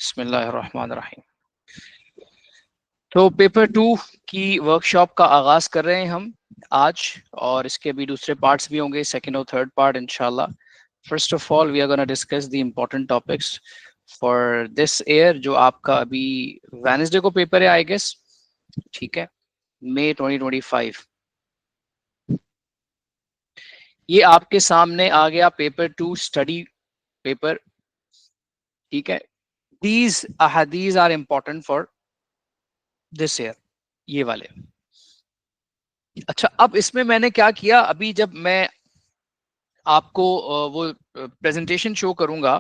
बिस्मिल्लाहिर्रहमानिर्रहीम। तो पेपर 2 की वर्कशॉप का आगाज कर रहे हैं हम आज, और इसके भी दूसरे पार्ट्स भी होंगे, सेकंड और थर्ड पार्ट इंशाल्लाह। First of all we are gonna discuss the important topics for this year, जो आपका अभी वेडनेसडे को पेपर है आई गेस, ठीक है, मई 2025। ये आपके सामने आ गया पेपर 2 स्टडी पेपर, ठीक है। दीज अहादीस are important for this year, ये वाले। अच्छा, अब इसमें मैंने क्या किया, अभी जब मैं आपको वो प्रेजेंटेशन शो करूंगा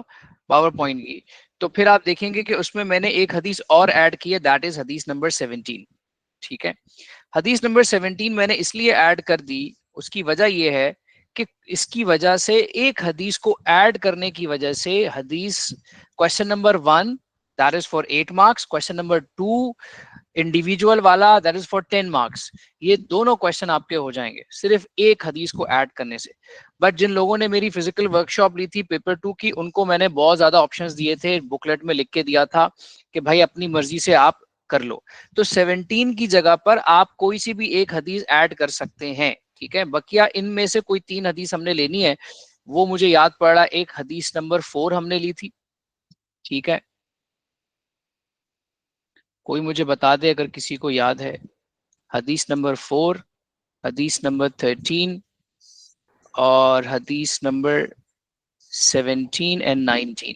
पावर पॉइंट की, तो फिर आप देखेंगे कि उसमें मैंने एक हदीस और ऐड की है, दैट इज हदीस नंबर 17, ठीक है। हदीस नंबर 17 मैंने इसलिए ऐड कर दी, उसकी वजह यह है कि इसकी वजह से, एक हदीस को ऐड करने की वजह से, हदीस question number 1 that is for 8 marks, question number 2 individual वाला दैट इज फॉर 10 मार्क्स, ये दोनों क्वेश्चन आपके हो जाएंगे सिर्फ एक हदीस को ऐड करने से। बट जिन लोगों ने मेरी फिजिकल वर्कशॉप ली थी पेपर 2 की, उनको मैंने बहुत ज्यादा ऑप्शंस दिए थे, बुकलेट में लिख के दिया था कि भाई अपनी मर्जी से आप कर लो। तो 17 की जगह पर आप कोई सी भी एक हदीस ऐड कर सकते हैं, ठीक है। बकिया इनमें से कोई 3 हदीस हमने लेनी है, वो मुझे याद पड़ रहा, एक हदीस नंबर 4 हमने ली थी, ठीक है। कोई मुझे बता दे अगर किसी को याद है। हदीस नंबर 4, हदीस नंबर 13 और हदीस नंबर 17 एंड 19,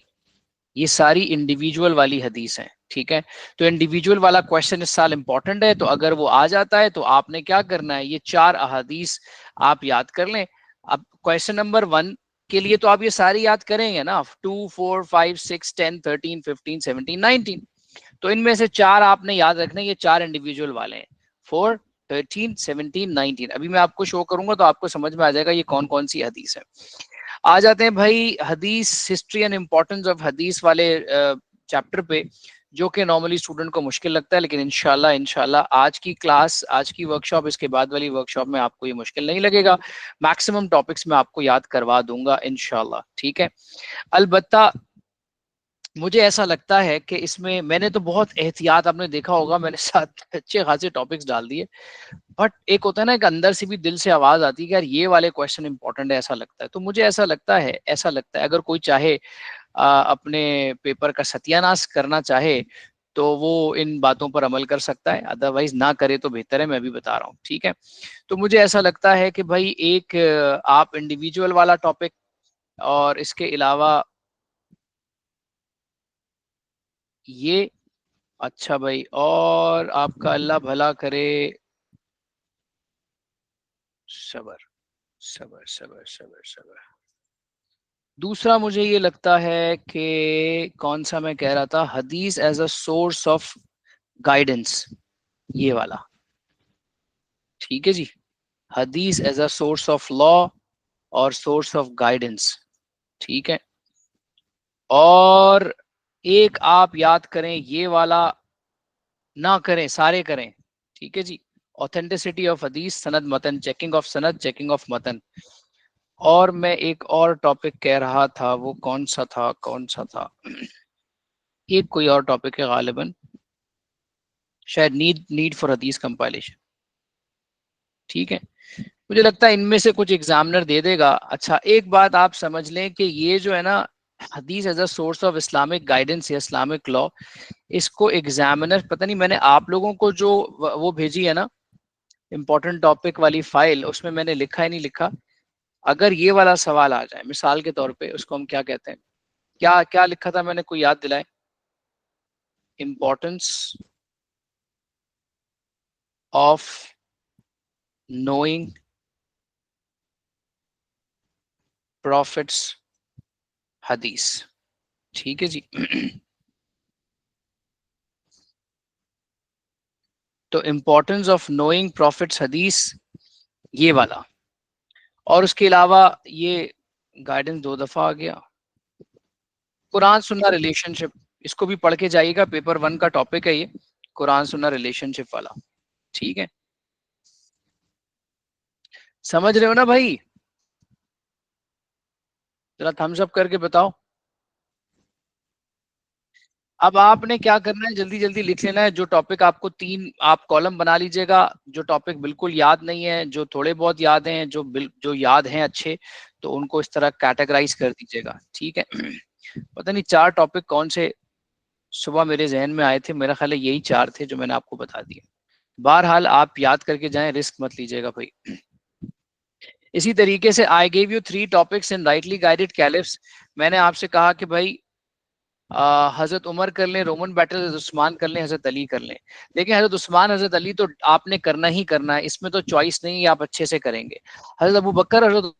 ये सारी इंडिविजुअल वाली हदीस हैं, ठीक है। तो इंडिविजुअल वाला क्वेश्चन इस साल इंपॉर्टेंट है, तो अगर वो आ जाता है तो आपने क्या करना है, ये 4 अहादीस आप याद कर लें। अब क्वेश्चन नंबर 1 के लिए तो आप ये सारी याद करेंगे ना, 2, 4, 5, 6, 10, 13, 15, 17, 19। तो इनमें से 4 आपने याद रखने, ये 4 इंडिविजुअल वाले हैं, 4, 13, 17, 19। अभी मैं आपको शो करूंगा तो आपको समझ में आ जाएगा ये कौन कौन सी हदीस है। आ जाते हैं भाई हदीस हिस्ट्री एंड इम्पोर्टेंस ऑफ हदीस वाले चैप्टर पे, जो कि नॉर्मली स्टूडेंट को मुश्किल लगता है, लेकिन इंशाल्लाह इंशाल्लाह आज की क्लास, आज की वर्कशॉप, इसके बाद वाली वर्कशॉप में आपको ये मुश्किल नहीं लगेगा। मैक्सिमम टॉपिक्स में आपको याद करवा दूंगा इंशाल्लाह, ठीक है। अलबत्ता मुझे ऐसा लगता है कि इसमें मैंने तो बहुत एहतियात, आपने देखा होगा मैंने साथ अच्छे खासे टॉपिक्स डाल दिए, बट एक होता है ना, एक अंदर से भी दिल से आवाज आती है कि यार ये वाले क्वेश्चन इंपॉर्टेंट है, ऐसा लगता है। तो मुझे ऐसा लगता है अगर कोई चाहे अपने पेपर का सत्यानाश करना चाहे, तो वो इन बातों पर अमल कर सकता है, अदरवाइज ना करे तो बेहतर है, मैं भी बता रहा हूँ, ठीक है। तो मुझे ऐसा लगता है कि भाई एक आप इंडिविजुअल वाला टॉपिक, और इसके अलावा ये, अच्छा भाई, और आपका अल्लाह भला करे। सबर, सबर, सबर, सबर, सबर। दूसरा मुझे ये लगता है कि कौन सा मैं कह रहा था, हदीस as a source of guidance, ये वाला, ठीक है जी। हदीस as a source of law और सोर्स ऑफ गाइडेंस, ठीक है। और एक आप याद करें ये वाला, ना करें सारे करें, ठीक है जी। ऑथेंटिसिटी ऑफ हदीस, सनद मतन, चेकिंग ऑफ सनद, चेकिंग ऑफ मतन। और मैं एक और टॉपिक कह रहा था, वो कौन सा था, कौन सा था, एक कोई और टॉपिक है गालिबन, शायद नीड नीड फॉर हदीस कंपाइलेशन, ठीक है। मुझे लगता है इनमें से कुछ एग्जामिनर दे देगा। अच्छा, एक बात आप समझ लें कि ये जो है ना, हदीस as a source of Islamic guidance या इस्लामिक लॉ, इसको एग्जामिनर, पता नहीं, मैंने आप लोगों को जो वो भेजी है ना इंपॉर्टेंट टॉपिक वाली फाइल, उसमें मैंने लिखा ही नहीं लिखा। अगर ये वाला सवाल आ जाए मिसाल के तौर पे, उसको हम क्या कहते हैं, क्या क्या लिखा था मैंने, कोई याद दिलाए। इम्पोर्टेंस ऑफ नोइंग प्रॉफिट्स हदीस, ठीक है जी। तो इम्पोर्टेंस ऑफ नोइंग प्रॉफिट्स हदीस, ये वाला। और उसके अलावा ये गाइडेंस 2 दफा आ गया। कुरान सुन्ना रिलेशनशिप, इसको भी पढ़ के जाइएगा, पेपर 1 का टॉपिक है ये, कुरान सुन्ना रिलेशनशिप वाला, ठीक है। समझ रहे हो ना भाई, जरा थम्स अप करके बताओ। अब आपने क्या करना है, जल्दी जल्दी लिख लेना है जो टॉपिक आपको, 3 आप कॉलम बना लीजिएगा। जो टॉपिक बिल्कुल याद नहीं है, जो थोड़े बहुत याद हैं, जो याद हैं अच्छे, तो उनको इस तरह कैटेगराइज कर दीजिएगा, ठीक है। पता नहीं 4 टॉपिक कौन से सुबह मेरे जहन में आए थे, मेरा ख्याल है यही 4 थे जो मैंने आपको बता दिए। बहरहाल आप याद करके जाएं, रिस्क मत लीजिएगा भाई। इसी तरीके से I gave you 3 topics in rightly guided caliphs. मैंने आपसे कहा कि भाई हजरत उमर कर लें, रोमन बैटल, हजरत उस्मान कर लें, हजरत अली कर लें। लेकिन हजरत उस्मान, हजरत अली तो आपने करना ही करना है, इसमें तो चॉइस नहीं है, आप अच्छे से करेंगे। हजरत अबू बकर, हजरत,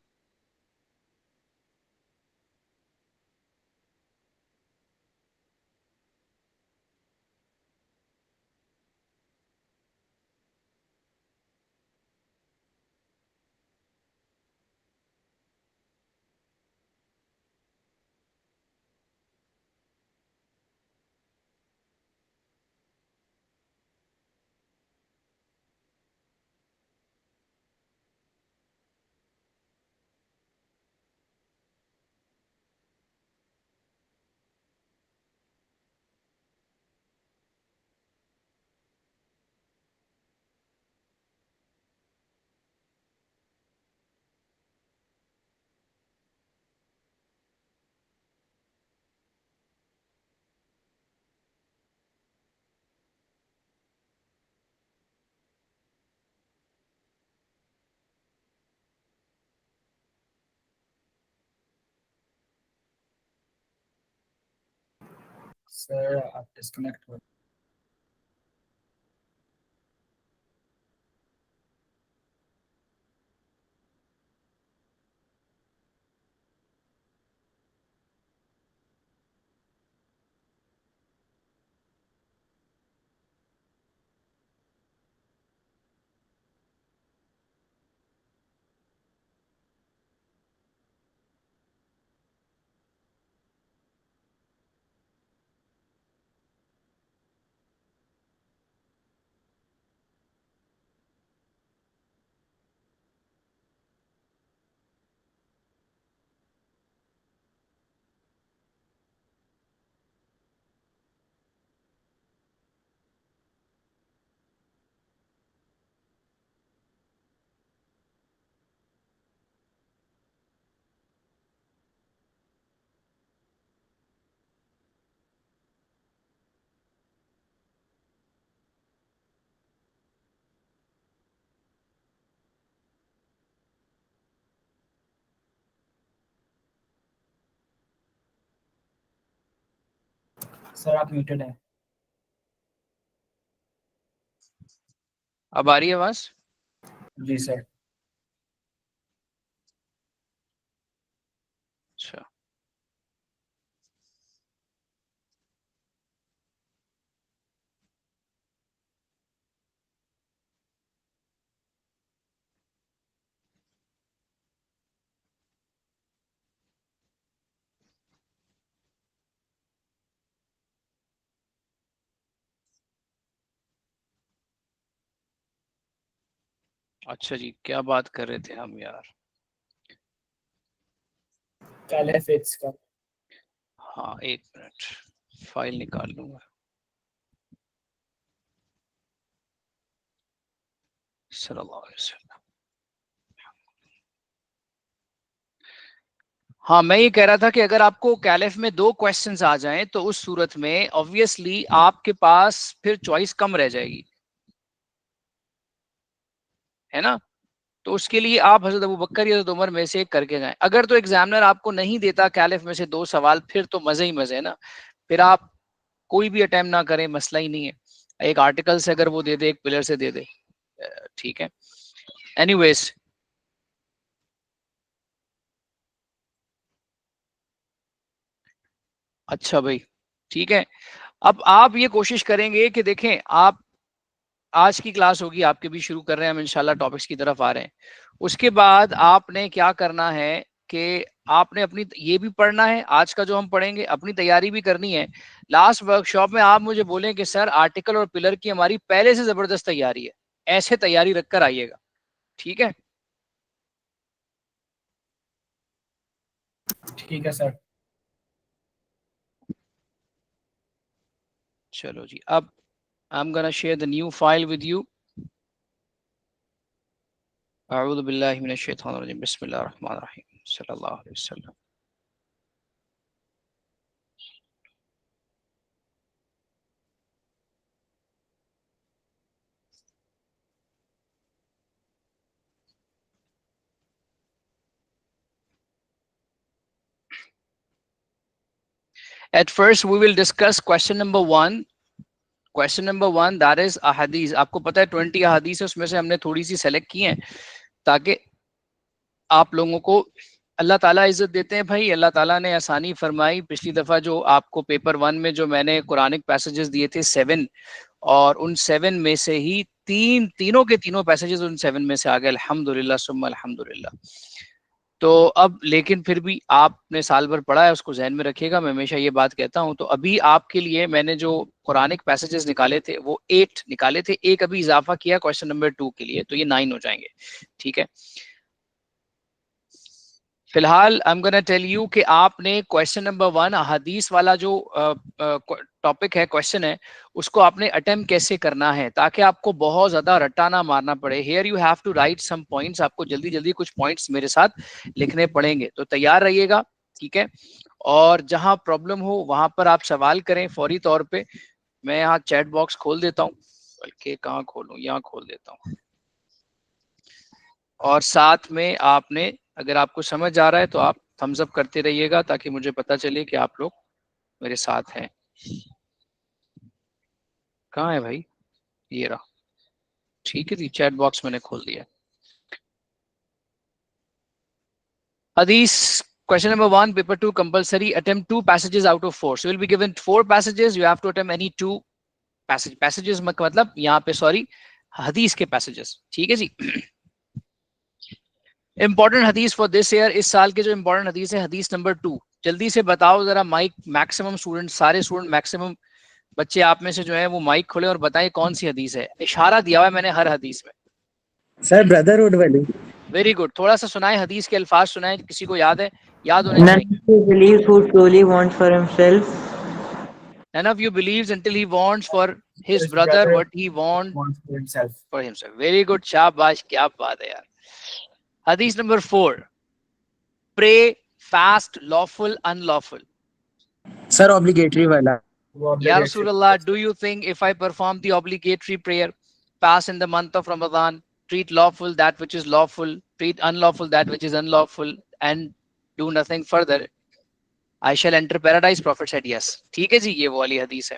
सर आप डिस्कनेक्ट हो। सर आप म्यूटेड हैं। अब आ रही है आवाज? जी सर। अच्छा, अच्छा जी, क्या बात कर रहे थे हम यार? कैलिफेट्स का। हाँ, 1 मिनट, फाइल निकाल लूंगा। सल्लल्लाहु अलैहि वसल्लम। हाँ, मैं ये कह रहा था कि अगर आपको कैलिफ में 2 क्वेश्चंस आ जाएं तो उस सूरत में ऑब्वियसली आपके पास फिर चॉइस कम रह जाएगी, है ना? तो उसके लिए आप हजरत अबू बकर या हजरत उमर में से एक करके जाएं। अगर तो एग्जामिनर आपको नहीं देता कैलिफ में से 2 सवाल, फिर तो मजे ही मजे है ना। फिर आप कोई भी अटेम्प्ट ना करें, मसला ही नहीं है। एक आर्टिकल से अगर वो दे दे, एक पिलर से दे दे, ठीक है। एनीवेज, अच्छा भाई, ठीक है। अब आप ये कोशिश करेंगे कि देखें, आप आज की क्लास होगी आपके भी, शुरू कर रहे हैं हम इंशाल्लाह, टॉपिक्स की तरफ आ रहे हैं। उसके बाद आपने क्या करना है कि आपने अपनी ये भी पढ़ना है, आज का जो हम पढ़ेंगे, अपनी तैयारी भी करनी है। लास्ट वर्कशॉप में आप मुझे बोलें कि सर आर्टिकल और पिलर की हमारी पहले से जबरदस्त तैयारी है, ऐसे तैयारी रखकर आइएगा, ठीक है। ठीक है सर। चलो जी, अब I'm gonna share the new file with you. अऊज़ु बिल्लाहि मिनश शैतानिर रजीम, बिस्मिल्लाहिर रहमानिर रहीम, सल्लल्लाहु अलैहि वसल्लम। At first we will discuss question number 1. Question number 1, that is अहादीस। आपको पता है 20 अहादीस है, उसमें से हमने थोड़ी सी सेलेक्ट की हैं ताकि आप लोगों को अल्लाह ताला इज्जत देते हैं भाई। अल्लाह ताला ने आसानी फरमाई। पिछली दफ़ा जो आपको पेपर 1 में जो मैंने कुरानिक पैसेजेस दिए थे 7, और उन 7 में से ही तीनों के तीनों पैसेजेस उन 7 में से आ गए, अल्हम्दुलिल्लाह सुम्मा अल्हम्दुलिल्लाह। तो अब लेकिन फिर भी आपने साल भर पढ़ा है, उसको जहन में रखिएगा। मैं हमेशा ये बात कहता हूँ। तो अभी आपके लिए मैंने जो कुरानिक पैसेजेस निकाले थे वो 8 निकाले थे, एक अभी इजाफा किया क्वेश्चन नंबर 2 के लिए, तो ये 9 हो जाएंगे। ठीक है, फिलहाल I am gonna tell you कि आपने क्वेश्चन नंबर 1 हदीस वाला जो टॉपिक है, क्वेश्चन है, उसको आपने अटेम्प्ट कैसे करना है ताकि आपको बहुत ज्यादा रट्टा ना मारना पड़े। Here you have to write some points. आपको जल्दी जल्दी कुछ पॉइंट्स मेरे साथ लिखने पड़ेंगे, तो तैयार रहिएगा। ठीक है, और जहां प्रॉब्लम हो वहां पर आप सवाल करें फौरी तौर पे। मैं यहाँ चैट बॉक्स खोल देता हूँ, बल्कि कहाँ खोलूँ, यहाँ खोल देता हूँ। और साथ में आपने, अगर आपको समझ आ रहा है तो आप थम्स अप करते रहिएगा ताकि मुझे पता चले कि आप लोग मेरे साथ हैं। कहाँ है भाई, ये रहा। ठीक है जी, चैट बॉक्स मैंने खोल दिया। हदीस question number 1, paper 2 compulsory, attempt 2 passages out of 4. So you will be given 4 passages, you have to attempt any 2 passages मतलब यहाँ पे सॉरी हदीस के passages। ठीक है जी। इंपॉर्टेंट हदीस फॉर दिस ईयर, इस साल के जो इंपॉर्टेंट हदीस है, हदीस नंबर 2। जल्दी से बताओ जरा, माइक मैक्सिमम स्टूडेंट, सारे स्टूडेंट मैक्सिमम बच्चे आप में से जो है वो माइक खोले और बताएं कौन सी हदीस है। इशारा दिया हुआ है मैंने हर हदीस में। सर ब्रदरहुड वाली। वेरी गुड, थोड़ा सा सुनाए, हदीस के अल्फाज सुनाए, किसी को याद है, याद होने चाहिए। None of you believes who truly wants for himself. None of you believes until he wants for his His brother brother what he wants wants for himself. for himself. Very good, शाबाश, क्या बात है यार। हदीस number 4, pray, fast, lawful, unlawful. Sir obligatory वाला। वो Ya obligatory. Rasulullah, do you think if I perform the obligatory prayer, fast in the month of Ramadan, treat lawful that which is lawful, treat unlawful that which is unlawful, and do nothing further, I shall enter paradise? Prophet said yes. ठीक है जी, ये वो वाली हदीस है।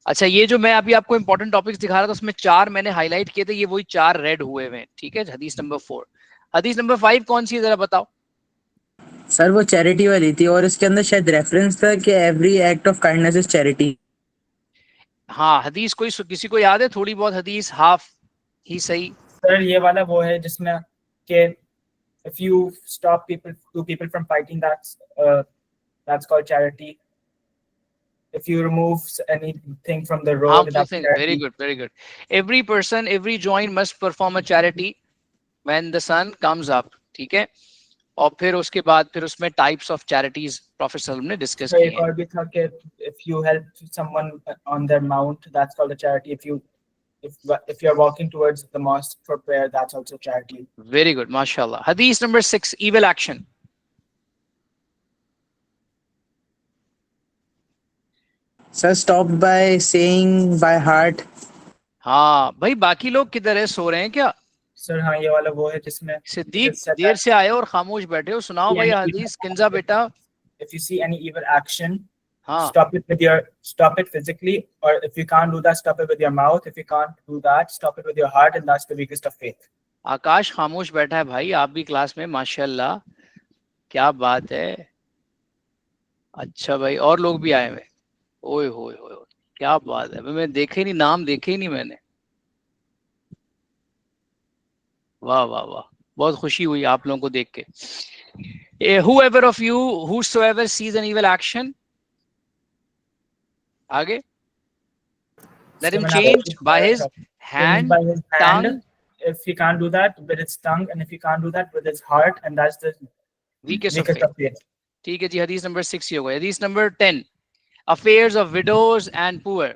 अच्छा, ये जो मैं अभी आपको इंपॉर्टेंट टॉपिक्स दिखा रहा था उसमें 4 मैंने हाईलाइट किए थे, ये वही 4 रेड हुए हुए हैं। ठीक है, हदीस नंबर 4। हदीस नंबर 5 कौन सी है, जरा बताओ। सर वो चैरिटी वाली थी और इसके अंदर शायद रेफरेंस था कि every act of kindness is charity. हाँ, हदीस कोई किसी को याद है थोड़ी बहुत हदीस, हाफ ही सही। सर ये वाला वो है जिसमें कि if you stop two people from fighting, that's called charity. If you remove anything from the road, harmful that's thing. charity. Very good, very good. Every person, every joint must perform a charity when the sun comes up. ठीक है, और फिर उसके बाद फिर उसमें types of charities prophet सल्लल्लाहु अलैहि वसल्लम ने डिस्कस So किए एक और भी था कि if you help someone on their mount, that's called a charity. If you're walking towards the mosque for prayer, that's also charity. Very good, माशाल्लाह। हदीस number 6, evil action. Sir stop by saying by heart. हाँ भाई, बाकी लोग किधर है, सो रहे हैं क्या? सर हाँ, ये वाला वो है जिसमें सिद्दीक देर से आए और खामोश बैठे हो, सुनाओ भाई हदीस। किंजा बेटा, if you see any evil action, हाँ, stop it physically, or if you can't do that, stop it with your mouth. If you can't do that, stop it with your heart, and that's the weakest of faith. आकाश खामोश बैठा है भाई, आप भी class में, माशाल्लाह, क्या बात है। अच्छा भाई, और लोग भी आए हुए, ओए होए होए, क्या बात है। मैं देखे नहीं, नाम देखे ही नहीं मैंने। वाह वाह वाह, बहुत खुशी हुई आप लोगों को देख के। Whoever of you, whosoever sees an evil action, आगे, let him change by his hand, tongue. If he can't do that, with his tongue, and if he can't do that, with his heart, and that's the weakest of faith. ठीक है जी, हदीस number 6 ही हो गया। हदीस number 10, affairs of widows and poor.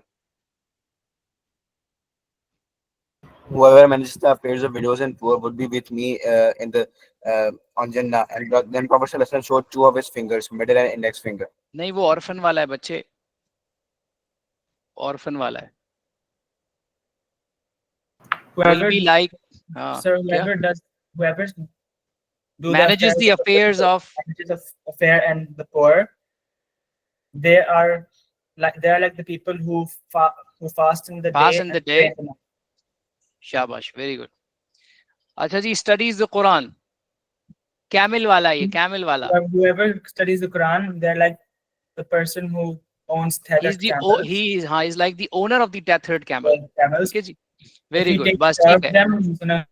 Whoever manages the affairs of widows and poor would be with me in the on Jannah. And then Prophet Sallallahu Alaihi Wasallam showed two of his fingers, middle and index finger. नहीं, वो orphan वाला है बच्चे, orphan वाला है. Will Whoever, be like sir, क्या? whoever do Manages the affairs of manages of affair and the poor, they are like the people who fast in the fast day in the and pray day. in the night. शाबाश, very good. अच्छा जी, studies the Quran, camel वाला, ये camel वाला. Whoever studies the Quran, they're like the person who owns tethered camels. He's like the owner of the tethered camel. Camels. ठीक है जी, If very he good, takes बस care ठीक of है. them, he's gonna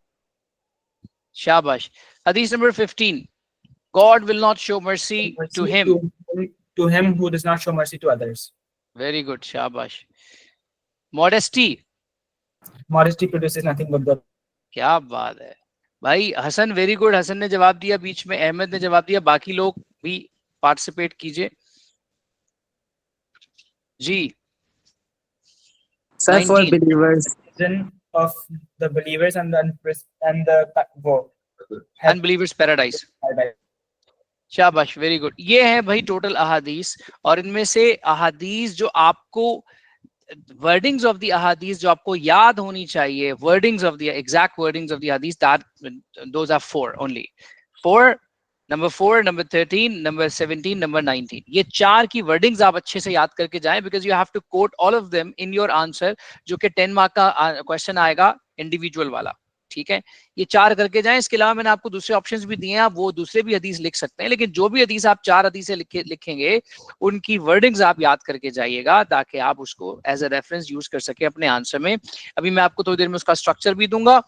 शाबाश. हदीस number 15, God will not show mercy to him. to him who does not show mercy to others. Very good, शाबाश. Modesty, Modesty produces nothing but good. क्या बात है भाई. Hasan, very good. हसन ने जवाब दिया, बीच में अहमद ने जवाब दिया, बाकी लोग भी पार्टिसिपेट कीजिए जी. Sir, for 19. believers, Reason of the believers and the Unbelievers paradise. शाबाश, वेरी गुड. ये है भाई टोटल अहादीस, और इनमें से अहादीस जो आपको वर्डिंग्स ऑफ द अहादीस जो आपको याद होनी चाहिए, wordings of the exact wordings of the हदीस, those are 4 only. 4, number 4, number 13, number 17, number 19. ये 4 की वर्डिंग्स आप अच्छे से याद करके जाएं, because you have to quote all of them in your answer, जो कि 10 मार्क का क्वेश्चन आएगा इंडिविजुअल वाला. ठीक है, ये 4 करके जाएं. इसके अलावा मैंने आपको दूसरे ऑप्शंस भी दिए हैं, आप वो दूसरे भी हदीस लिख सकते हैं, लेकिन जो भी हदीस आप 4 हदीसें लिखेंगे उनकी वर्डिंग्स आप याद करके जाइएगा, ताकि आप उसको एज अ रेफरेंस यूज कर सके अपने आंसर में. अभी मैं आपको थोड़ी देर में उसका स्ट्रक्चर भी दूंगा,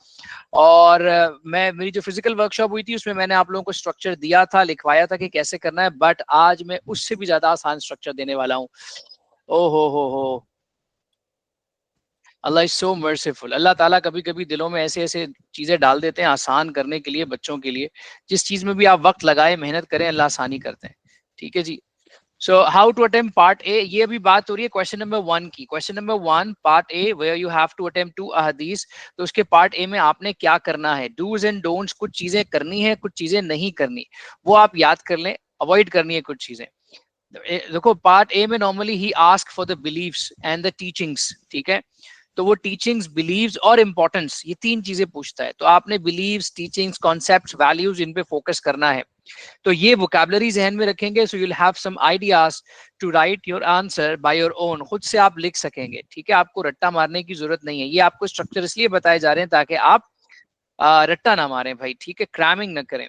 और मेरी जो फिजिकल वर्कशॉप हुई थी उसमें मैंने आप लोगों को स्ट्रक्चर दिया था, लिखवाया था कि कैसे करना है, बट आज मैं उससे भी ज्यादा आसान स्ट्रक्चर देने वाला हूँ. ओ हो, अल्लाह इज सो मर्सीफुल. अल्लाह ताला कभी कभी दिलों में ऐसे ऐसे चीजें डाल देते हैं आसान करने के लिए बच्चों के लिए. जिस चीज में भी आप वक्त लगाए, मेहनत करें, अल्लाह आसानी करते हैं. ठीक है जी. So how to attempt part A, ये अभी बात हो रही है क्वेश्चन नंबर 1 की. Question number 1 part A, where you have to attempt 2 अहदीस. तो उसके पार्ट ए में आपने क्या करना है, डूज एंड डोंट्स. कुछ चीजें करनी है, कुछ चीजें नहीं करनी, वो आप याद कर लें. अवॉइड करनी है कुछ चीजें. देखो, पार्ट ए में नॉर्मली ही ask for the believes and the teachings. ठीक है, तो वो टीचिंग्स, बिलीव्स और इंपॉर्टेंस, ये 3 चीजें पूछता है. तो आपने बिलीव्स, टीचिंग्स, कॉन्सेप्ट्स, वैल्यूज, इन पे फोकस करना है. तो ये वोकैबुलरी जहन में रखेंगे, so you will have some ideas to write your answer by your own. खुद से आप लिख सकेंगे. ठीक है, आपको रट्टा मारने की जरूरत नहीं है. ये आपको स्ट्रक्चर इसलिए बताए जा रहे हैं ताकि आप रट्टा ना मारें भाई. ठीक है, क्रैमिंग ना करें.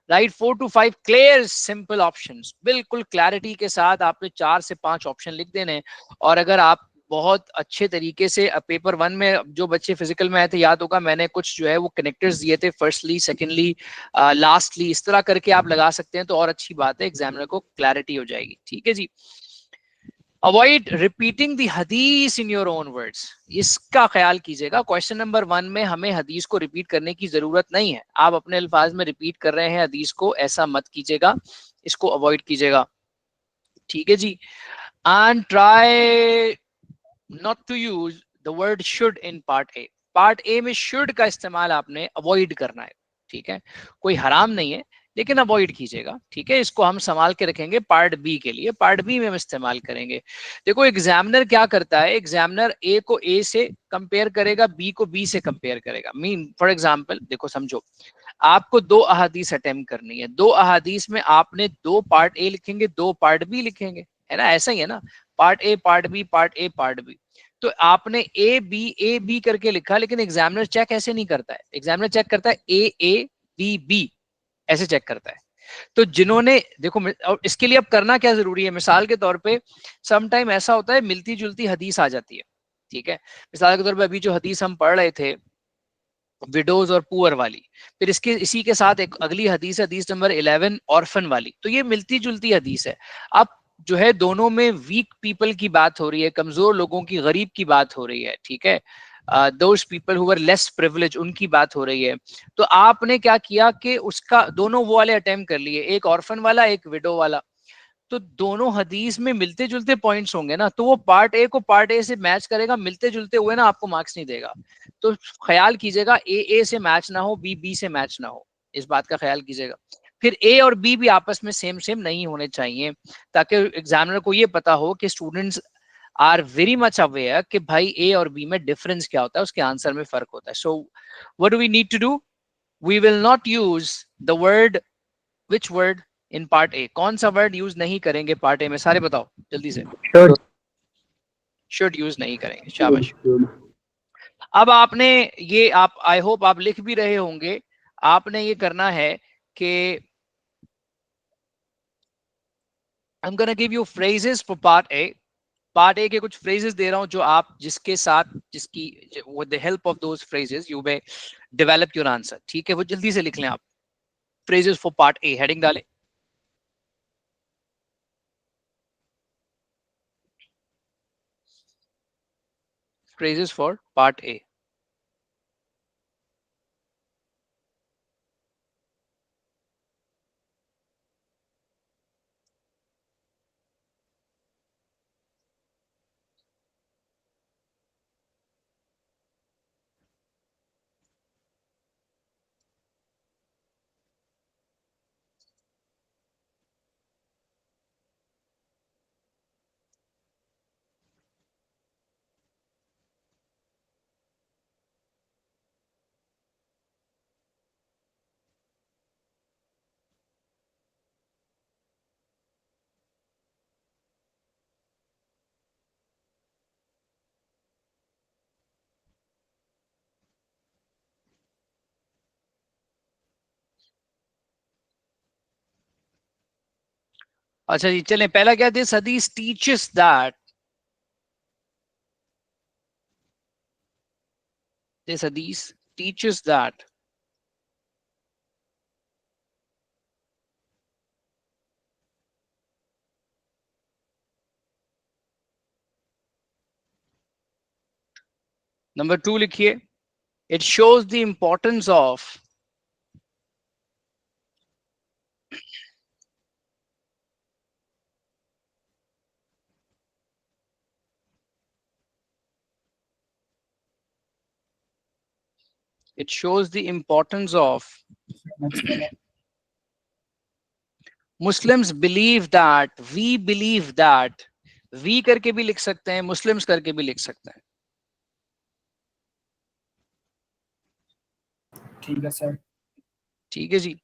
Right, 4 to 5 clear simple options, बिल्कुल क्लैरिटी के साथ आपने 4 से 5 ऑप्शन लिख देने. और अगर आप बहुत अच्छे तरीके से पेपर 1 में जो बच्चे फिजिकल में आए थे, याद होगा मैंने कुछ जो है वो कनेक्टर्स दिए थे, फर्स्टली, सेकेंडली, लास्टली, इस तरह करके आप लगा सकते हैं, तो और अच्छी बात है, एग्जामिनर को क्लैरिटी हो जाएगी. ठीक है जी. अवॉइड रिपीटिंग द हदीस इन योर ओन वर्ड्स, इसका ख्याल कीजिएगा. क्वेश्चन नंबर 1 में हमें हदीस को रिपीट करने की जरूरत नहीं है. आप अपने अल्फाज में रिपीट कर रहे हैं हदीस को, ऐसा मत कीजिएगा, इसको अवॉइड कीजिएगा. ठीक है जी. And try not to use the word should in part A. Part A में should का इस्तेमाल आपने अवॉइड करना है. ठीक है, कोई हराम नहीं है, लेकिन अवॉइड कीजिएगा. ठीक है, इसको हम संभाल के रखेंगे पार्ट बी के लिए. पार्ट बी में हम इस्तेमाल करेंगे. देखो, एग्जामिनर क्या करता है, एग्जामिनर ए को ए से कंपेयर करेगा, बी को बी से कंपेयर करेगा. मीन फॉर एग्जाम्पल, देखो समझो, आपको 2 अहादीस अटेम्प्ट करनी है. 2 अहादीस में आपने 2 पार्ट ए लिखेंगे, 2 पार्ट बी लिखेंगे, है ना, ऐसा ही है ना. Part A, part B, part A, part B. तो आपने ए बी करके लिखा, लेकिन एग्जामिनर चेक ऐसे नहीं करता है. एग्जामिनर चेक करता है ए बी, ऐसे चेक करता है. तो जिन्होंने, देखो, और इसके लिए अब करना क्या जरूरी है, मिसाल के तौर पे सम टाइम ऐसा होता है मिलती जुलती हदीस आ जाती है. ठीक है, मिसाल के तौर पे अभी जो हदीस हम पढ़ रहे थे विडोज और पुअर वाली, फिर इसी के साथ एक अगली हदीस है, हदीस नंबर 11 ऑर्फन वाली. तो ये मिलती जुलती हदीस है. अब जो है दोनों में वीक पीपल की बात हो रही है, कमजोर लोगों की, गरीब की बात हो रही है. ठीक है, those people who were less privilege, उनकी बात हो रही है. तो आपने क्या किया कि उसका दोनों वो वाले अटेम्प्ट कर लिए, एक ऑर्फन वाला, एक विडो वाला. तो दोनों हदीस में मिलते जुलते पॉइंट्स होंगे ना, तो वो पार्ट ए को पार्ट ए से मैच करेगा, मिलते जुलते हुए ना आपको मार्क्स नहीं देगा। तो ख्याल कीजिएगा ए से मैच ना हो, बी से मैच ना हो, इस बात का ख्याल कीजिएगा। फिर ए और बी भी आपस में सेम सेम नहीं होने चाहिए, ताकि एग्जामिनर को ये पता हो कि students are very much aware कि भाई ए और बी में डिफरेंस क्या होता है, उसके आंसर में फर्क होता है। So what do we need to do? We will not use the word, which word in part A? कौन सा वर्ड यूज नहीं करेंगे पार्ट ए में? सारे बताओ जल्दी से। Should. शुड यूज नहीं करेंगे, शाबाश। अब आपने ये, आप आई होप आप लिख भी रहे होंगे, आपने ये करना है कि I'm gonna give you phrases for part A. Part ए के कुछ phrases दे रहा हूं जो आप जिसके साथ जिसकी with the help of those phrases you may develop your answer. ठीक है, वो जल्दी से लिख लें आप। phrases for part A heading डालें। phrases for part A. अच्छा जी, चलें। पहला क्या? दिस हदीस teaches that, this hadith teaches that number 2 लिखिए, it shows the importance of it shows the importance of Muslims believe that, we believe that, we करके भी लिख सकते हैं, Muslims करके भी लिख सकते हैं। ठीक है सर। ठीक है जी।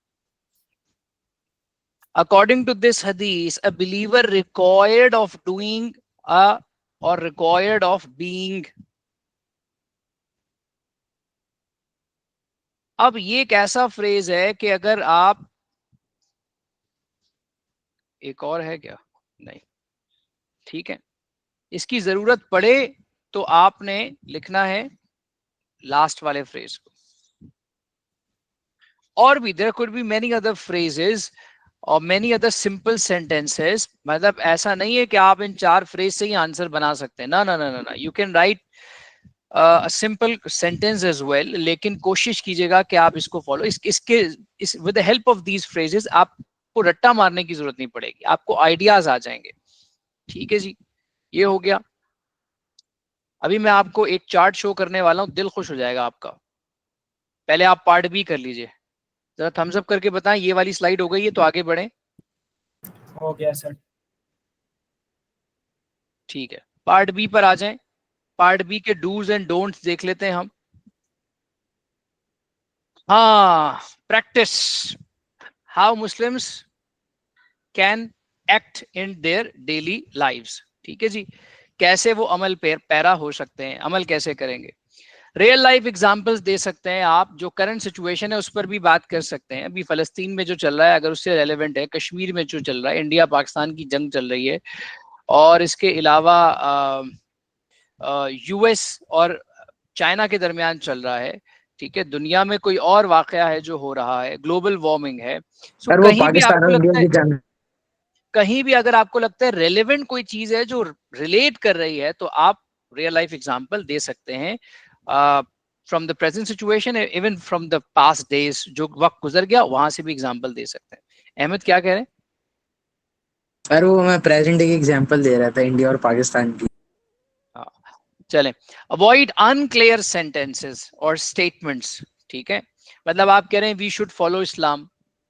According to this hadith, a believer required of doing a or required of being। अब ये एक ऐसा फ्रेज है कि अगर आप, एक और है क्या? नहीं, ठीक है, इसकी जरूरत पड़े तो आपने लिखना है लास्ट वाले फ्रेज को। और भी there could be many other phrases और मेनी अदर सिंपल सेंटेंसेस। मतलब ऐसा नहीं है कि आप इन 4 फ्रेज से ही आंसर बना सकते हैं, ना ना ना ना, you can write simple sentence as well, लेकिन कोशिश कीजिएगा कि आप इसको फॉलो, इसके with the help of these phrases आपको रट्टा मारने की जरूरत नहीं पड़ेगी, आपको आइडियाज आ जाएंगे। ठीक है जी, ये हो गया। अभी मैं आपको एक चार्ट शो करने वाला हूं, दिल खुश हो जाएगा आपका। पहले आप पार्ट बी कर लीजिए, जरा थम्स अप करके बताएं ये वाली स्लाइड हो गई है तो आगे बढ़ें। हो गया सर। ठीक है, पार्ट बी पर आ जाएं। पार्ट बी के डूज एंड डोंट्स देख लेते हैं हम। हाँ, practice how Muslims can act in their daily lives. ठीक है जी, कैसे वो अमल पैरा हो सकते हैं, अमल कैसे करेंगे। रियल लाइफ एग्जांपल्स दे सकते हैं आप, जो करंट सिचुएशन है उस पर भी बात कर सकते हैं। अभी फलस्तीन में जो चल रहा है अगर उससे रेलेवेंट है, कश्मीर में जो चल रहा है, इंडिया पाकिस्तान की जंग चल रही है, और इसके अलावा यूएस और चाइना के दरमियान चल रहा है। ठीक है, दुनिया में कोई और वाकया है जो हो रहा है, ग्लोबल वार्मिंग है। सर वो पाकिस्तान और इंडिया की जंग, कहीं भी अगर आपको लगता है रेलेवेंट कोई चीज है जो रिलेट कर रही है, तो आप रियल लाइफ एग्जांपल दे सकते हैं from the present situation, even from the past days, जो वक्त गुजर गया वहां से भी एग्जांपल दे सकते हैं। अहमद क्या कह रहे हैं? सर वो मैं प्रेजेंट डे की एग्जांपल दे रहा था, इंडिया और पाकिस्तान की। हाँ, चलें। अवॉइड अनक्लियर सेंटेंसेस और स्टेटमेंट्स, ठीक है। मतलब आप कह रहे हैं वी शुड फॉलो इस्लाम,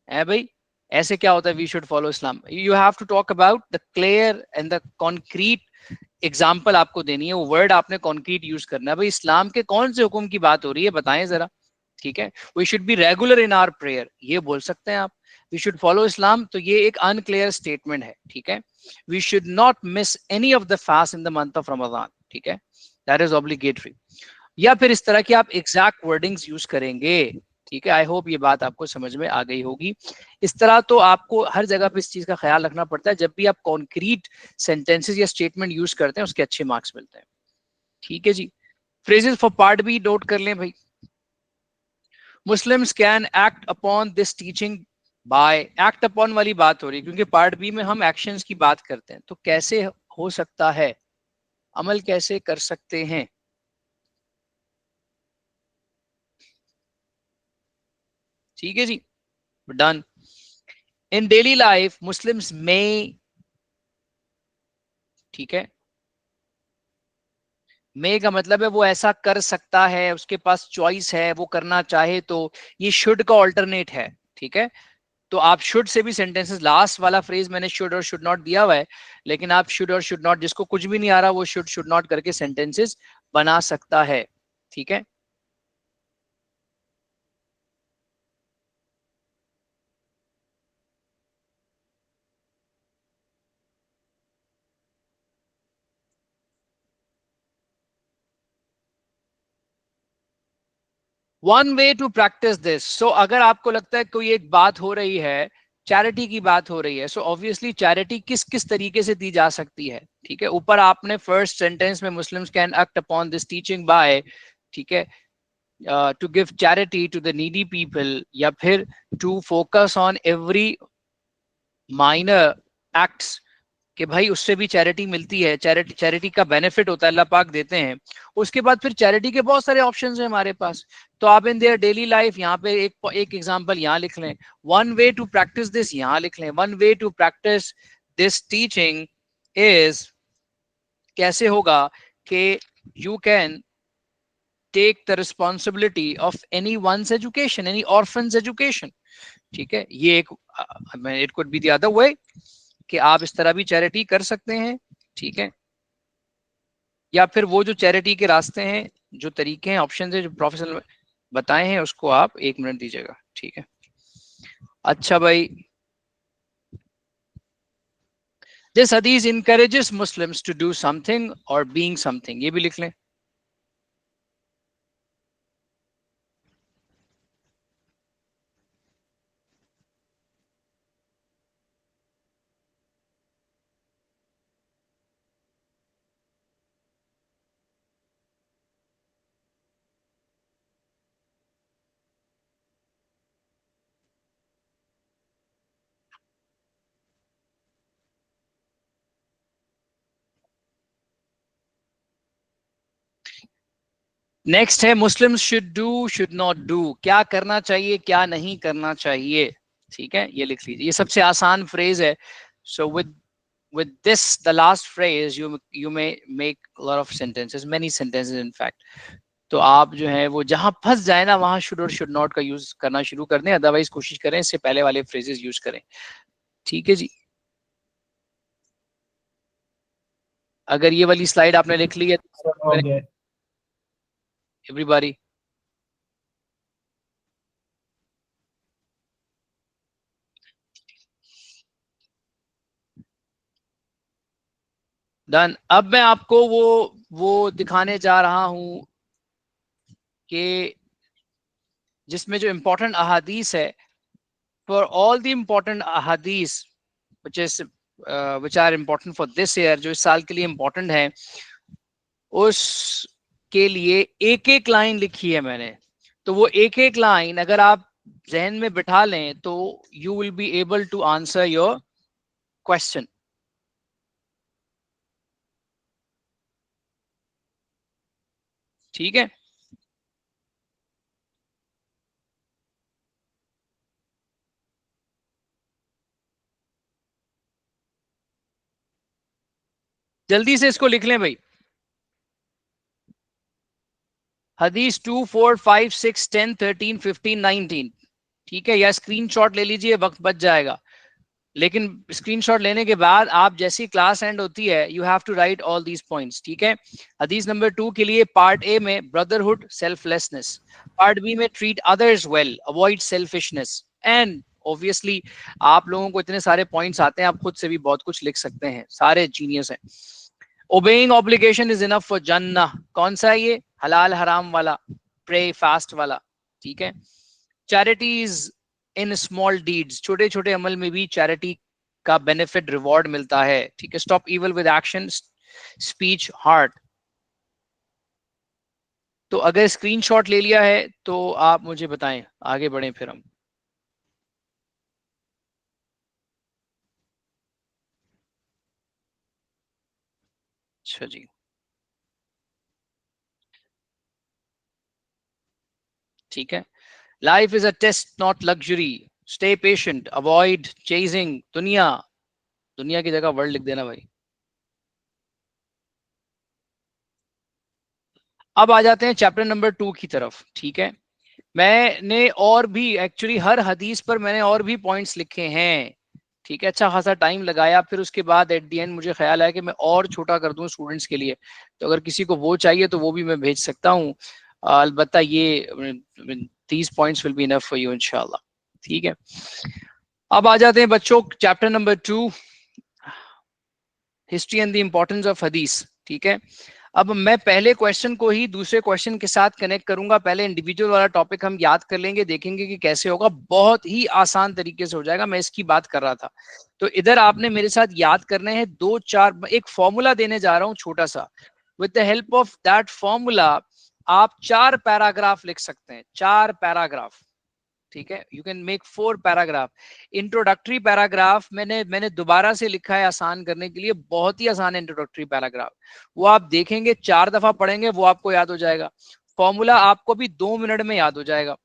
है भाई, ऐसे क्या होता है we should follow Islam? You have to talk about the clear and the concrete example आपको देनी है, वो वर्ड आपने कॉन्क्रीट यूज करना है। भाई इस्लाम के कौन से हुक्म की बात हो रही है बताएं जरा, ठीक है। We should be regular in our prayer, ये बोल सकते हैं आप। वी शुड फॉलो इस्लाम, तो ये एक अनक्लियर स्टेटमेंट है, ठीक है। We should not miss any of the fast in the month of Ramzan, ठीक है, दैट इज ऑब्लिगेटरी। या फिर इस तरह की आप एग्जैक्ट वर्डिंग्स यूज करेंगे, ठीक है। आई होप ये बात आपको समझ में आ गई होगी। इस तरह तो आपको हर जगह पे इस चीज का ख्याल रखना पड़ता है, जब भी आप कॉन्क्रीट सेंटेंसेस या स्टेटमेंट यूज करते हैं उसके अच्छे मार्क्स मिलते हैं, ठीक है जी। Phrases for part B note कर लें भाई। Muslims can act upon this teaching by, act upon वाली बात हो रही है क्योंकि पार्ट बी में हम एक्शंस की बात करते हैं, तो कैसे हो सकता है, अमल कैसे कर सकते हैं। ठीक है जी, डन। इन डेली लाइफ मुस्लिम्स में, ठीक है, मे का मतलब है वो ऐसा कर सकता है, उसके पास चॉइस है, वो करना चाहे तो। ये शुड का ऑल्टरनेट है, ठीक है। तो आप शुड से भी सेंटेंसेस, लास्ट वाला फ्रेज मैंने शुड और शुड नॉट दिया हुआ है, लेकिन आप शुड और शुड नॉट, जिसको कुछ भी नहीं आ रहा वो शुड शुड नॉट करके सेंटेंसेस बना सकता है, ठीक है। One way to practice this, so अगर आपको लगता है कोई एक बात हो रही है, चैरिटी की बात हो रही है, सो ऑब्वियसली चैरिटी किस किस तरीके से दी जा सकती है, ठीक है। ऊपर आपने फर्स्ट सेंटेंस में Muslims can act upon this teaching by, ठीक है, to give charity to the needy people, या फिर to focus on every minor acts, कि भाई उससे भी चैरिटी मिलती है, चैरिटी चैरिटी का बेनिफिट होता है, अल्लाह पाक देते हैं। उसके बाद फिर चैरिटी के बहुत सारे ऑप्शंस हैं हमारे पास, तो आप इन देयर डेली लाइफ यहाँ पे एक एग्जांपल यहाँ लिख लें, one way to practice this यहाँ लिख लें, one way to practice this teaching is, कैसे होगा कि you can take the responsibility of any one's education, any orphan's education, ठीक है। ये एक, it could be the other way कि आप इस तरह भी चैरिटी कर सकते हैं, ठीक है। या फिर वो जो चैरिटी के रास्ते हैं, जो तरीके हैं, ऑप्शन है जो प्रोफेसर बताए हैं, उसको आप 1 मिनट दीजिएगा, ठीक है। अच्छा भाई, दिस हदीस encourages Muslims to do something और बीइंग समथिंग, ये भी लिख लें। नेक्स्ट है Muslims should do should not do, क्या करना चाहिए क्या नहीं करना चाहिए, ठीक है, ये लिख लीजिए, ये सबसे आसान फ्रेज है। सो with this the last phrase you may make a lot of sentences, many sentences in fact। तो आप जो है वो जहां फंस जाए ना वहां शुड और शुड नॉट का यूज करना शुरू कर दें, अदरवाइज कोशिश करें इससे पहले वाले फ्रेजेस यूज करें, ठीक है जी। अगर ये वाली स्लाइड आपने लिख ली है हो गया। Everybody, done. अब मैं आपको वो दिखाने जा रहा हूं कि जिसमें जो इंपॉर्टेंट अहादीस है, फॉर ऑल द इंपॉर्टेंट अहादीस which is which are important for this year, जो इस साल के लिए इंपॉर्टेंट है, उस के लिए एक एक लाइन लिखी है मैंने। तो वो एक एक लाइन अगर आप जहन में बिठा लें तो you will be able to answer your question, ठीक है। जल्दी से इसको लिख लें भाई। हदीस 2, 4, 5, 6, 10, 13, 15, 19, ठीक है, या स्क्रीनशॉट ले लीजिए, वक्त बच जाएगा। लेकिन स्क्रीनशॉट लेने के बाद आप जैसी क्लास एंड होती है, you have to write all these points, ठीक है। हदीस नंबर 2 के लिए पार्ट ए में ब्रदरहुड, सेल्फलेसनेस। पार्ट बी में treat others well, avoid selfishness. And obviously आप लोगों को इतने सारे पॉइंट्स आते हैं, आप खुद से भी बहुत कुछ लिख सकते हैं, सारे जीनियस हैं। Obeying obligation is enough for जन्नह, कौन सा है ये? हलाल हराम वाला, प्रे फास्ट वाला, ठीक है। चैरिटीज इन स्मॉल डीड्स, छोटे छोटे अमल में भी चैरिटी का बेनिफिट रिवॉर्ड मिलता है, ठीक है। Stop evil with action, speech, heart. तो अगर स्क्रीनशॉट ले लिया है तो आप मुझे बताएं, आगे बढ़ें फिर हम। अच्छा जी, ठीक है। Life is a test not luxury, stay patient, avoid chasing दुनिया। दुनिया की जगह वर्ल्ड लिख देना भाई। अब आ जाते हैं चैप्टर नंबर 2 की तरफ, ठीक है। मैंने और भी एक्चुअली हर हदीस पर मैंने और भी पॉइंट्स लिखे हैं, ठीक है। अच्छा खासा टाइम लगाया, फिर उसके बाद एट दी एंड मुझे ख्याल आया कि मैं और छोटा कर दूं स्टूडेंट्स के लिए, तो अगर किसी को वो चाहिए तो वो भी मैं भेज सकता हूँ। अलबत्ता ये 30 points will be enough for you इंशाल्लाह, ठीक है। अब आ जाते हैं बच्चों chapter number 2, history and the importance of हदीस, ठीक है। अब मैं पहले क्वेश्चन को ही दूसरे क्वेश्चन के साथ कनेक्ट करूंगा। पहले इंडिविजुअल वाला टॉपिक हम याद कर लेंगे, देखेंगे कि कैसे होगा, बहुत ही आसान तरीके से हो जाएगा, मैं इसकी बात कर रहा था। तो इधर आपने मेरे साथ याद करने हैं 2-4, एक फॉर्मूला देने जा रहा हूं छोटा सा। With the help of that formula आप 4 पैराग्राफ लिख सकते हैं, 4 पैराग्राफ, ठीक है। You can make 4 paragraph. Introductory paragraph मैंने दोबारा से लिखा है आसान करने के लिए, बहुत ही आसान है इंट्रोडक्टरी पैराग्राफ। वो आप देखेंगे, 4 दफा पढ़ेंगे, वो आपको याद हो जाएगा। फॉर्मूला आपको भी 2 मिनट में याद हो जाएगा।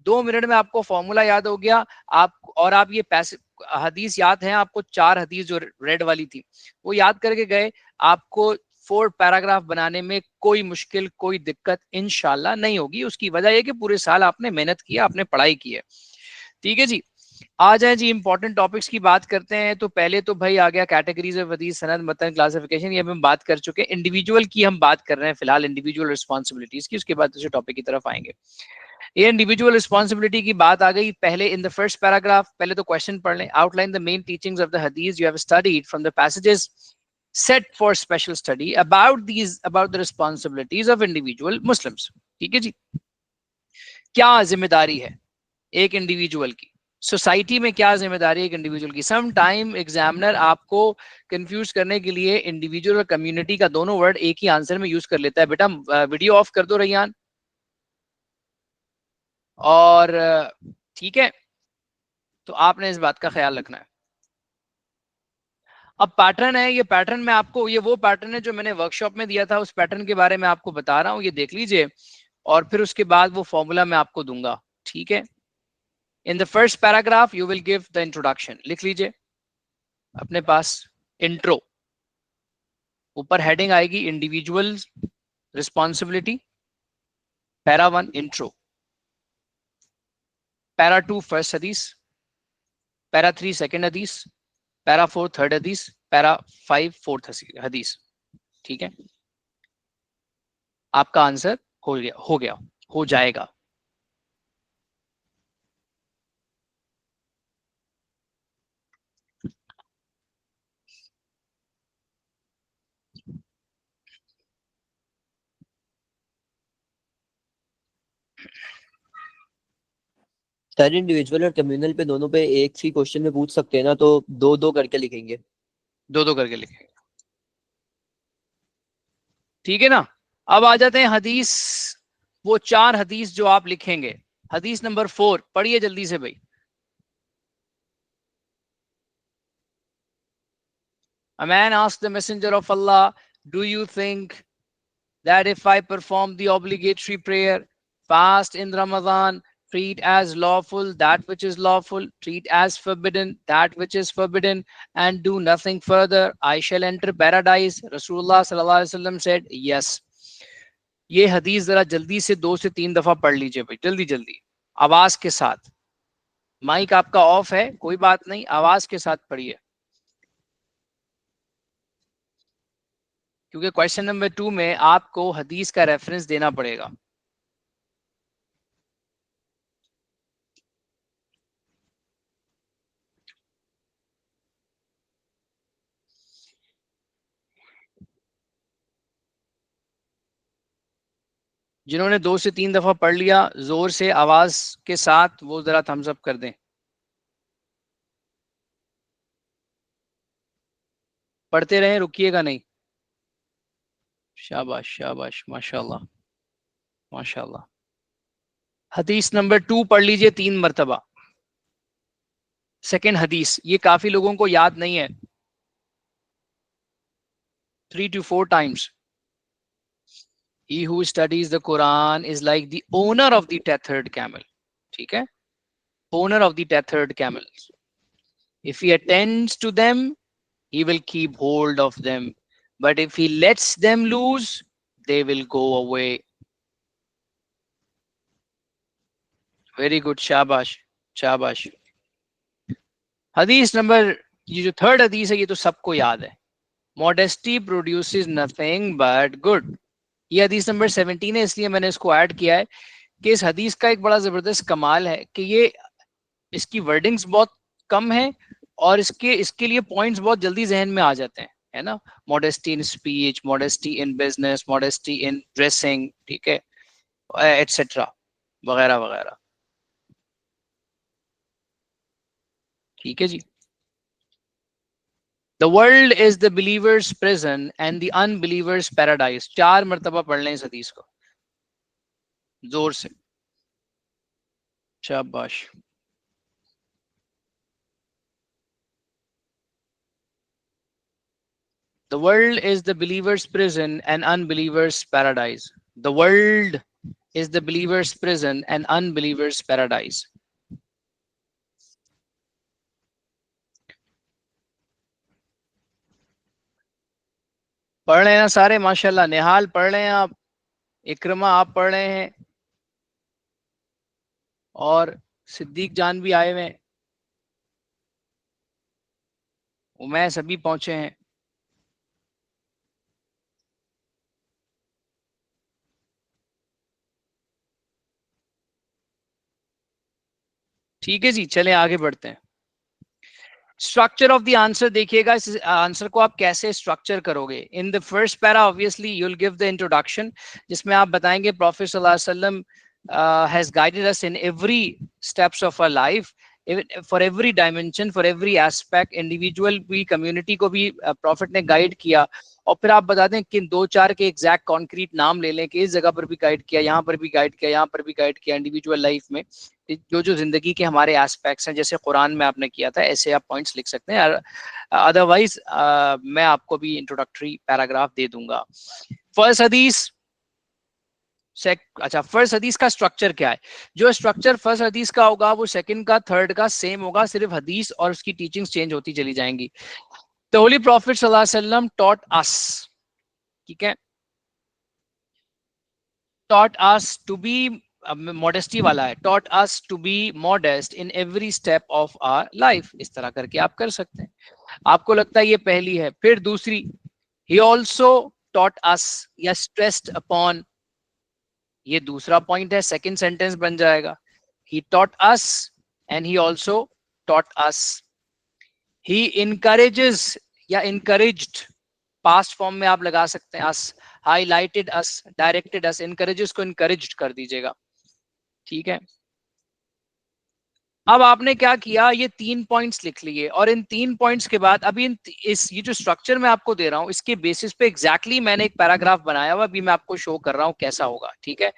2 मिनट में आपको फॉर्मूला याद हो गया। आप और आप ये पैसे हदीस याद है आपको, 4 हदीस जो रेड वाली थी वो याद करके गए, आपको 4 पैराग्राफ बनाने में कोई मुश्किल, कोई दिक्कत इंशाल्लाह नहीं होगी। उसकी वजह यह कि पूरे साल आपने मेहनत किया, आपने पढ़ाई की है, ठीक है जी। आ जाए जी इंपॉर्टेंट टॉपिक्स की बात करते हैं। तो पहले तो भाई आ गया कैटेगरीज ऑफ हदीस, सनद, मतन, क्लासिफिकेशन, ये हम बात कर चुके हैं। इंडिविजुअल की हम बात कर रहे हैं फिलहाल, इंडिविजुअल रिस्पॉन्सिबिलिटीज की, उसके बाद दूसरे टॉपिक की तरफ आएंगे। ये इंडिविजुअल रिस्पॉन्सिबिलिटी की बात आ गई। पहले इन द फर्स्ट पैराग्राफ, पहले तो क्वेश्चन पढ़ लें। Outline the main teachings of the हदीस you have studied from the passages set for special study about the responsibilities of individual Muslims, ठीक है जी। क्या जिम्मेदारी है एक इंडिविजुअल की, सोसाइटी में क्या जिम्मेदारी है एक इंडिविजुअल की। सम टाइम एग्जामिनर आपको कंफ्यूज करने के लिए इंडिविजुअल और कम्युनिटी का दोनों वर्ड एक ही आंसर में यूज कर लेता है। बेटा वीडियो ऑफ कर दो रैयान, और ठीक है, तो आपने इस बात का ख्याल रखना है। अब पैटर्न है, ये पैटर्न में आपको, ये वो पैटर्न है जो मैंने वर्कशॉप में दिया था, उस पैटर्न के बारे में आपको बता रहा हूँ, ये देख लीजिए, और फिर उसके बाद वो फॉर्मूला मैं आपको दूंगा, ठीक है। इन the first paragraph you will give the introduction, लिख लीजिए अपने पास, इंट्रो, ऊपर हेडिंग आएगी individual responsibility, para 1 intro, para 2 first हदीस, पैरा 3 सेकेंड हदीस, पैरा 4 थर्ड हदीस, पैरा 5 फोर्थ हदीस, ठीक है। आपका आंसर हो जाएगा। सर इंडिविजुअल और कम्युनल पे दोनों पे एक ही क्वेश्चन में पूछ सकते हैं ना, तो 2-2 करके लिखेंगे। 2-2 करके लिखेंगे, ठीक है ना। अब आ जाते हैं हदीस, वो 4 हदीस जो आप लिखेंगे। हदीस नंबर 4 पढ़िए जल्दी से भाई। A man asked the messenger of Allah, do you think that if I perform the obligatory prayer, fast in Ramadan, treat as lawful that which is lawful, treat as forbidden that which is forbidden, and do nothing further. I shall enter paradise. Rasulullah sallallahu alaihi wasallam said, yes. ये हदीस जरा जल्दी से 2 से 3 दफा पढ़ लीजिए भाई, जल्दी जल्दी, आवाज के साथ। माइक आपका ऑफ है, कोई बात नहीं, आवाज के साथ पढ़िए, क्योंकि क्वेश्चन नंबर 2 में आपको हदीस का रेफरेंस देना पड़ेगा। जिन्होंने 2 से 3 दफा पढ़ लिया जोर से आवाज के साथ, वो जरा थम्स अप कर दें। पढ़ते रहें, रुकिएगा नहीं। शाबाश शाबाश, माशाल्लाह माशाल्लाह। हदीस नंबर 2 पढ़ लीजिए 3 मरतबा। सेकंड हदीस, ये काफी लोगों को याद नहीं है। 3 to 4 times. He who studies the Quran is like the owner of the tethered camel. ठीक है, owner of the tethered camels. If he attends to them, he will keep hold of them. But if he lets them loose, they will go away. Very good, शाबाश शाबाश। हदीस number, ये जो third हदीस है ये तो सबको याद है। Modesty produces nothing but good. ये हदीस नंबर 17 है, इसलिए मैंने इसको ऐड किया है कि इस हदीस का एक बड़ा जबरदस्त कमाल है कि ये इसकी वर्डिंग्स बहुत कम है और इसके लिए पॉइंट्स बहुत जल्दी जहन में आ जाते हैं, है ना। Modesty in speech, modesty in business, modesty in dressing, ठीक है, एटसेट्रा वगैरह वगैरह। ठीक है जी। The world is the believer's prison and the unbeliever's paradise. 4 मरतबा पढ़ लें इस हदीस को जोर से, शाबाश। The world is the believer's prison and unbeliever's paradise. The world is the believer's prison and unbeliever's paradise. पढ़ रहे हैं ना सारे, माशाल्लाह। निहाल पढ़ रहे हैं आप, इकरमा आप पढ़ रहे हैं, और सिद्दीक जान भी आए हुए हैं, उमैर सभी पहुंचे हैं। ठीक है जी, चलें आगे बढ़ते हैं। स्ट्रक्चर ऑफ द आंसर देखिएगा, इस आंसर को आप कैसे स्ट्रक्चर करोगे। In the first para obviously you will give the introduction, जिसमें आप बताएंगे प्रॉफेट सल्लल्लाहु अलैहि वसल्लम has guided us in every steps of our life, for every dimension, for every aspect. Individual भी, कम्युनिटी को भी प्रॉफिट ने गाइड किया। और फिर आप बता दें कि 2-4 के एग्जैक्ट कॉन्क्रीट नाम ले लें कि इस जगह पर भी गाइड किया, यहाँ पर भी गाइड किया, यहाँ पर भी गाइड किया। इंडिविजुअल लाइफ में जो जो जिंदगी के हमारे एस्पेक्ट्स हैं, जैसे कुरान में आपने किया था, ऐसे आप पॉइंट्स लिख सकते हैं। अदरवाइज मैं आपको भी इंट्रोडक्टरी पैराग्राफ दे दूंगा। फर्स्ट हदीस, अच्छा फर्स्ट हदीस का स्ट्रक्चर क्या है? जो स्ट्रक्चर फर्स्ट हदीस का होगा वो सेकंड का, थर्ड का सेम होगा, सिर्फ हदीस और उसकी टीचिंग्स चेंज होती चली जाएंगी। द होली प्रॉफिट सल्लल्लाहु अलैहि वसल्लम टॉट अस, ठीक है, taught us to be, modesty वाला है, taught us to be modest in every step of our life. इस तरह करके आप कर सकते हैं। आपको लगता है ये पहली है, फिर दूसरी, ही ऑल्सो टॉट अस या स्ट्रेस्ड अपॉन, ये दूसरा पॉइंट है, सेकंड सेंटेंस बन जाएगा। He taught us and he also taught us. He encourages या इनकरेज्ड, पास्ट फॉर्म में आप लगा सकते हैं अस। हाईलाइटेड अस, डायरेक्टेड अस, इनकरेजेस को इनकरेज्ड कर दीजिएगा, ठीक है। अब आपने क्या किया, ये 3 पॉइंट्स लिख लिए, और इन 3 पॉइंट्स के बाद अभी ये जो स्ट्रक्चर मैं आपको दे रहा हूं, इसके बेसिस पे एग्जैक्टली मैंने एक पैराग्राफ बनाया हुआ, अभी मैं आपको शो कर रहा हूं कैसा होगा, ठीक है।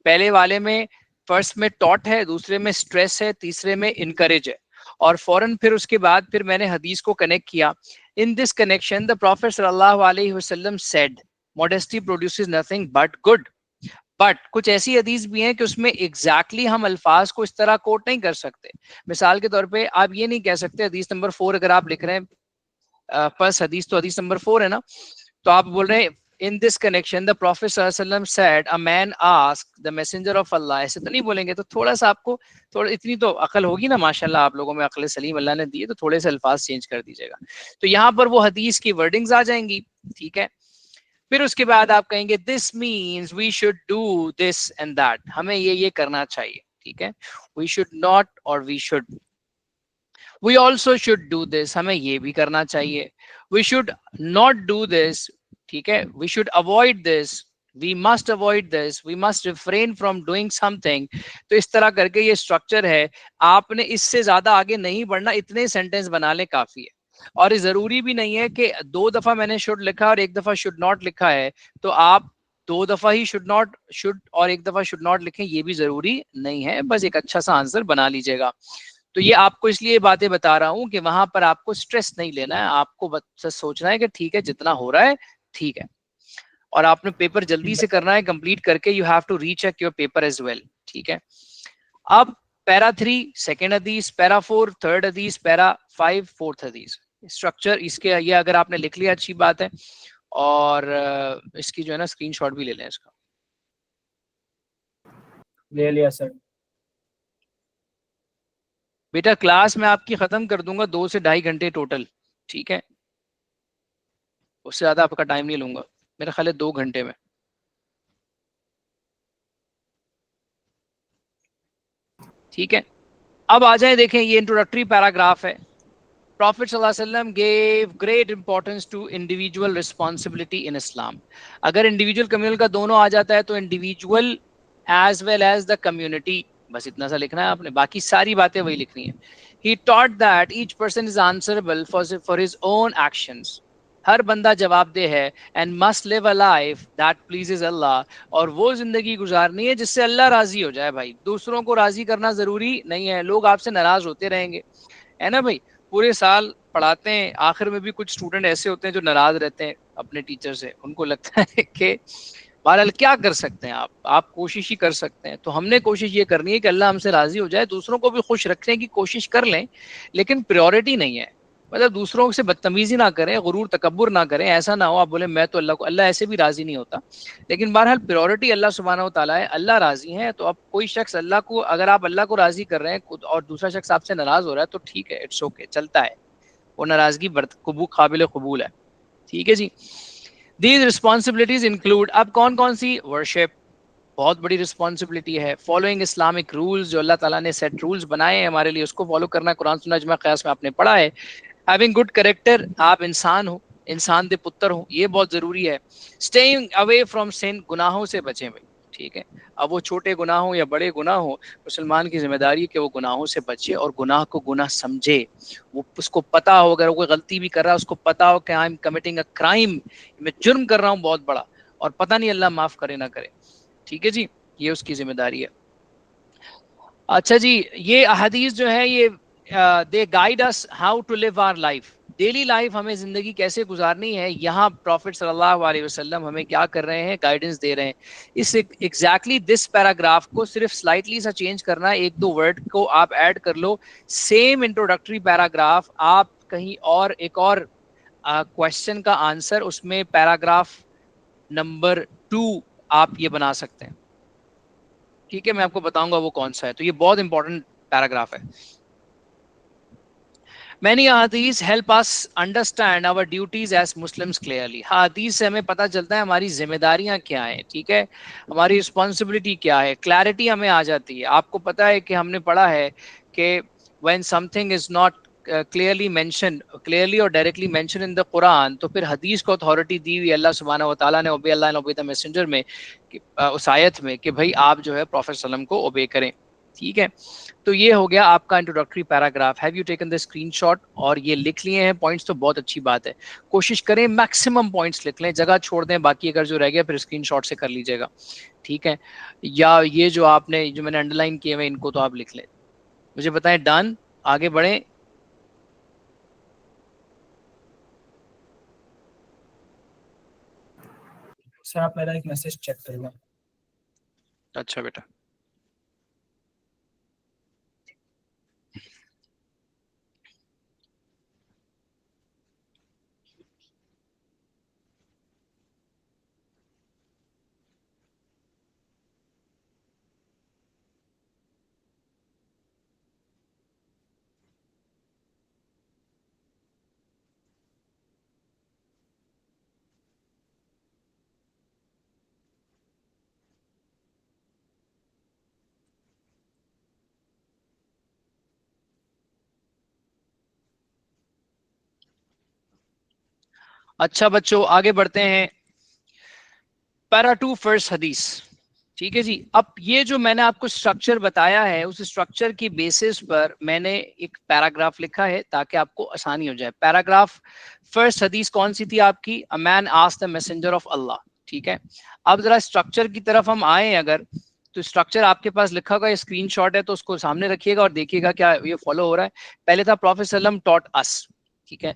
पहले वाले में फर्स्ट में टॉट है, दूसरे में स्ट्रेस है, तीसरे में इनकरेज है, और फौरन फिर उसके बाद फिर मैंने हदीस को कनेक्ट किया। इन दिस कनेक्शन द प्रॉफेट सल्लल्लाहु अलैहि वसल्लम said, modesty produces nothing but good. But कुछ ऐसी हदीस भी हैं कि उसमें एग्जैक्टली हम अल्फाज को इस तरह कोट नहीं कर सकते। मिसाल के तौर पे आप ये नहीं कह सकते हदीस नंबर 4 अगर आप लिख रहे हैं फर्स्ट हदीस, तो हदीस नंबर 4 है ना, तो आप बोल रहे हैं in this connection the prophet सल्लल्लाहु अलैहि वसल्लम said a man asked the messenger of Allah, ऐसे तो नहीं बोलेंगे। तो थोड़ा सा आपको थोड़ा इतनी तो अकल होगी ना, माशाल्लाह आप लोगों में अकल सलीम अल्लाह ने दी है, तो थोड़े से अल्फाज चेंज कर दीजिएगा। तो यहाँ पर वो हदीस की वर्डिंग्स आ जाएंगी, ठीक है। फिर उसके बाद आप कहेंगे this means we should do this and that, हमें ये करना चाहिए, ठीक है। वी शुड नॉट और we should, we also should do this, हमें ये भी करना चाहिए। We should not do this, ठीक है। We should avoid this, we must avoid this, we must refrain from doing something. तो इस तरह करके ये स्ट्रक्चर है। आपने इससे ज्यादा आगे नहीं बढ़ना, इतने सेंटेंस बना ले काफी है। और ये जरूरी भी नहीं है कि 2 दफा मैंने शुड लिखा और 1 दफा शुड नॉट लिखा है तो आप 2 दफा ही शुड नॉट शुड और 1 दफा शुड नॉट लिखें, ये भी जरूरी नहीं है। बस एक अच्छा सा आंसर बना लीजिएगा। तो ये आपको इसलिए बातें बता रहा हूं कि वहां पर आपको स्ट्रेस नहीं लेना है, आपको बस सोचना है कि ठीक है जितना हो रहा है ठीक है, और आपने पेपर जल्दी से करना है कंप्लीट करके। You have to recheck your paper as well, ठीक है। अब पैरा 3 सेकेंड हदीस, पैरा 4 थर्ड हदीस, पैरा 5 फोर्थ हदीस, स्ट्रक्चर इसके ये अगर आपने लिख लिया अच्छी बात है। और इसकी जो है ना स्क्रीनशॉट भी ले लें इसका। ले लिया सर। बेटा क्लास में आपकी खत्म कर दूंगा 2 से 2.5 घंटे टोटल, ठीक है। उससे ज्यादा आपका टाइम नहीं लूंगा, मेरा ख्याल है 2 घंटे में। ठीक है, अब आ जाए देखें, ये इंट्रोडक्टरी पैराग्राफ है। Prophet sallallahu alaihi wasallam gave great importance to individual responsibility in Islam. अगर इंडिविजुअल कम्युनल का दोनों आ जाता है तो individual as well as the community, बस इतना सा लिखना है आपने, बाकी सारी बातें वही लिखनी है। He taught that each person is answerable for his own actions. हर बंदा जवाबदेह है and must live a life that pleases Allah, और वो जिंदगी गुजारनी है जिससे अल्लाह राजी हो जाए। भाई दूसरों को राजी करना जरूरी नहीं है, लोग आपसे नाराज होते रहेंगे, है ना भाई। पूरे साल पढ़ाते हैं, आखिर में भी कुछ स्टूडेंट ऐसे होते हैं जो नाराज रहते हैं अपने टीचर से, उनको लगता है कि बहरहाल क्या कर सकते हैं आप कोशिश ही कर सकते हैं। तो हमने कोशिश ये करनी है कि अल्लाह हमसे राजी हो जाए, दूसरों को भी खुश रखने की कोशिश कर लें, लेकिन प्रायोरिटी नहीं है। मतलब दूसरों से बदतमीजी ना करें, गुरूर तकब्बुर ना करें, ऐसा ना हो आप बोले मैं तो अल्लाह को, अल्लाह ऐसे भी राजी नहीं होता। लेकिन बहरहाल प्रायोरिटी अल्लाह सुब्हानहू व तआला है, अल्लाह राजी है। तो अब कोई शख्स अल्लाह को, अगर आप अल्लाह को राजी कर रहे हैं और दूसरा शख्स आपसे नाराज हो रहा है तो ठीक है, इट्स ओके, चलता है, वो नाराजगी काबिल कबूल है, ठीक है जी। दीज रिस्पॉन्सिबिलिटीज इंक्लूड, अब कौन कौन सी, वर्शिप बहुत बड़ी रिस्पॉन्सिबिलिटी है, फॉलोइंग इस्लामिक रूल्स, जो अल्लाह ताला ने सेट रूल्स बनाए हैं हमारे लिए उसको फॉलो करना, कुरान सुन्नत इजमा क़यास में आपने पढ़ा है। हैविंग गुड कैरेक्टर, आप इंसान हो, इंसान दे पुत्र हो, ये बहुत जरूरी है। स्टेइंग अवे फ्रॉम सिन, गुनाहों से बचें भाई, ठीक है। अब वो छोटे गुनाह हो या बड़े गुनाह हो, मुसलमान की जिम्मेदारी है कि वो गुनाहों से बचे और गुनाह को गुनाह समझे। वो उसको पता हो, अगर वो गलती भी कर रहा है उसको पता हो कि I am committing a crime, मैं जुर्म कर रहा हूँ बहुत बड़ा, और पता नहीं अल्लाह माफ करे ना करे, ठीक है जी, ये उसकी जिम्मेदारी है। अच्छा जी, ये अहदीस जो है ये they guide us how to live our life, daily life हमें जिंदगी कैसे गुजारनी है। यहाँ प्रॉफिट सल्लल्लाहु अलैहि वसल्लम हमें क्या कर रहे हैं, गाइडेंस दे रहे हैं। इस एग्जैक्टली दिस पैराग्राफ को सिर्फ स्लाइटली सा चेंज करना है, 1-2 वर्ड को आप ऐड कर लो, सेम इंट्रोडक्टरी पैराग्राफ आप कहीं और एक और क्वेश्चन का आंसर उसमें पैराग्राफ नंबर 2 आप ये बना सकते हैं, ठीक है। मैं आपको बताऊंगा वो कौन सा है, तो ये बहुत इंपॉर्टेंट पैराग्राफ है। Many hadiths help us understand our duties as Muslims clearly. हदीस से हमें पता चलता है हमारी जिम्मेदारियां क्या हैं, ठीक है, हमारी रिस्पॉन्सिबिलिटी क्या है, क्लैरिटी हमें आ जाती है। आपको पता है कि हमने पढ़ा है कि when something is not clearly mentioned, clearly और directly mentioned in the Quran, तो फिर हदीस को अथॉरिटी दी हुई अल्लाह सुब्हानहू व तआला ने, ओबे Allah and obey the messenger में, उस आयत में कि भाई आप जो है प्रॉफेट सल्लम को ओबे करें, ठीक है। तो ये हो गया आपका introductory paragraph. Have you taken the screenshot और ये लिख लिए हैं पॉइंट्स, तो बहुत अच्छी बात है। कोशिश करें मैक्सिमम पॉइंट्स लिख लें, जगह छोड़ दें, बाकी अगर जो रह गया फिर स्क्रीनशॉट से कर लीजिएगा, ठीक है। या ये जो आपने, जो मैंने अंडरलाइन किए हुए इनको तो आप लिख लें। मुझे बताएं, डन, आगे बढ़े। सर आप मेरा एक मैसेज चेक कर लो। अच्छा बेटा। अच्छा बच्चों आगे बढ़ते हैं। पैरा 2 फर्स्ट हदीस। ठीक है जी। अब ये जो मैंने आपको स्ट्रक्चर बताया है उस स्ट्रक्चर की बेसिस पर मैंने एक पैराग्राफ लिखा है ताकि आपको आसानी हो जाए। पैराग्राफ फर्स्ट हदीस कौन सी थी आपकी? A man asked the messenger of Allah. ठीक है। अब जरा स्ट्रक्चर की तरफ हम आए अगर, तो स्ट्रक्चर आपके पास लिखा हुआ स्क्रीनशॉट है तो उसको सामने रखिएगा और देखिएगा क्या ये फॉलो हो रहा है। पहले था प्रॉफेट सल्लम टॉट अस। ठीक है।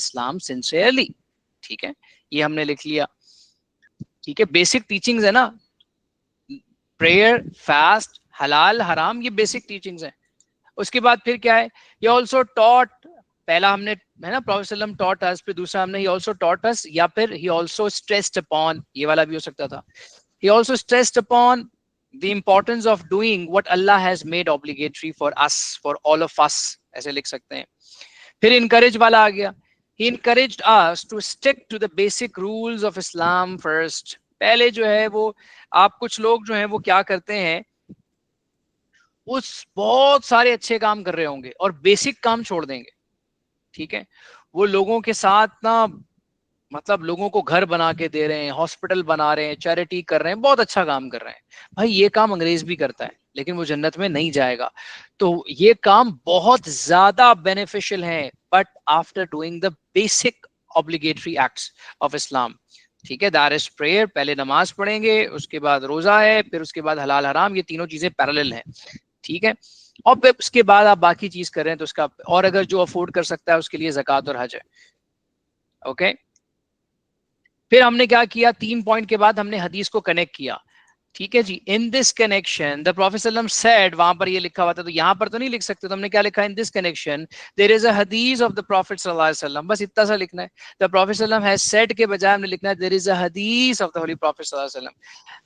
Islam sincerely. ठीक है, ये हमने लिख लिया। ठीक है, बेसिक टीचिंग्स है ना, प्रेयर, फास्ट, हलाल, हराम, ये बेसिक टीचिंग्स है। उसके बाद फिर क्या है? ये ऑल्सो टॉट, पहला हमने है ना प्रॉफेट सल्लम टॉट अस, फिर दूसरा हमने ही ऑल्सो टॉट अस, या फिर ही ऑल्सो स्ट्रेस्ड अपॉन, ये वाला भी हो सकता था। He also stressed upon the importance of doing what Allah has made obligatory for us, for all of us, ऐसे लिख सकते हैं। फिर encourage वाला आ गया। He encouraged us to stick to the basic rules of Islam first. पहले जो है वो आप कुछ लोग जो है वो क्या करते हैं, उस बहुत सारे अच्छे काम कर रहे होंगे और बेसिक काम छोड़ देंगे। ठीक है, वो लोगों के साथ ना, मतलब लोगों को घर बना के दे रहे हैं, हॉस्पिटल बना रहे हैं, चैरिटी कर रहे हैं, बहुत अच्छा काम कर रहे हैं। भाई ये काम अंग्रेज भी करता है लेकिन वो जन्नत में नहीं जाएगा। तो ये काम बहुत ज्यादा बेनिफिशियल है, but after doing the basic obligatory acts of Islam. ठीक है, दैट इज प्रेयर, पहले नमाज पढ़ेंगे, उसके बाद रोजा है, फिर उसके बाद हलाल हराम, ये तीनों चीजें पैरेलल हैं। ठीक है, और फिर उसके बाद आप बाकी चीज कर रहे हैं तो उसका, और अगर जो अफोर्ड कर सकता है उसके लिए ज़कात और हज है। ओके, फिर हमने क्या किया, 3 पॉइंट के बाद हमने हदीस को कनेक्ट किया। ठीक है जी। In this connection the prophet सल्लम सेड, वहां पर ये लिखा हुआ था तो यहां पर तो नहीं लिख सकते, तो हमने क्या लिखा? In this connection there is a हदीस ऑफ द प्रोफेट सल्लल्लाहु अलैहि वसल्लम, बस इतना सा लिखना है। The prophet Sallam has said के बजाय हमने लिखना है देयर इज अ हदीस ऑफ द होली प्रोफेट सल्लल्लाहु अलैहि वसल्लम।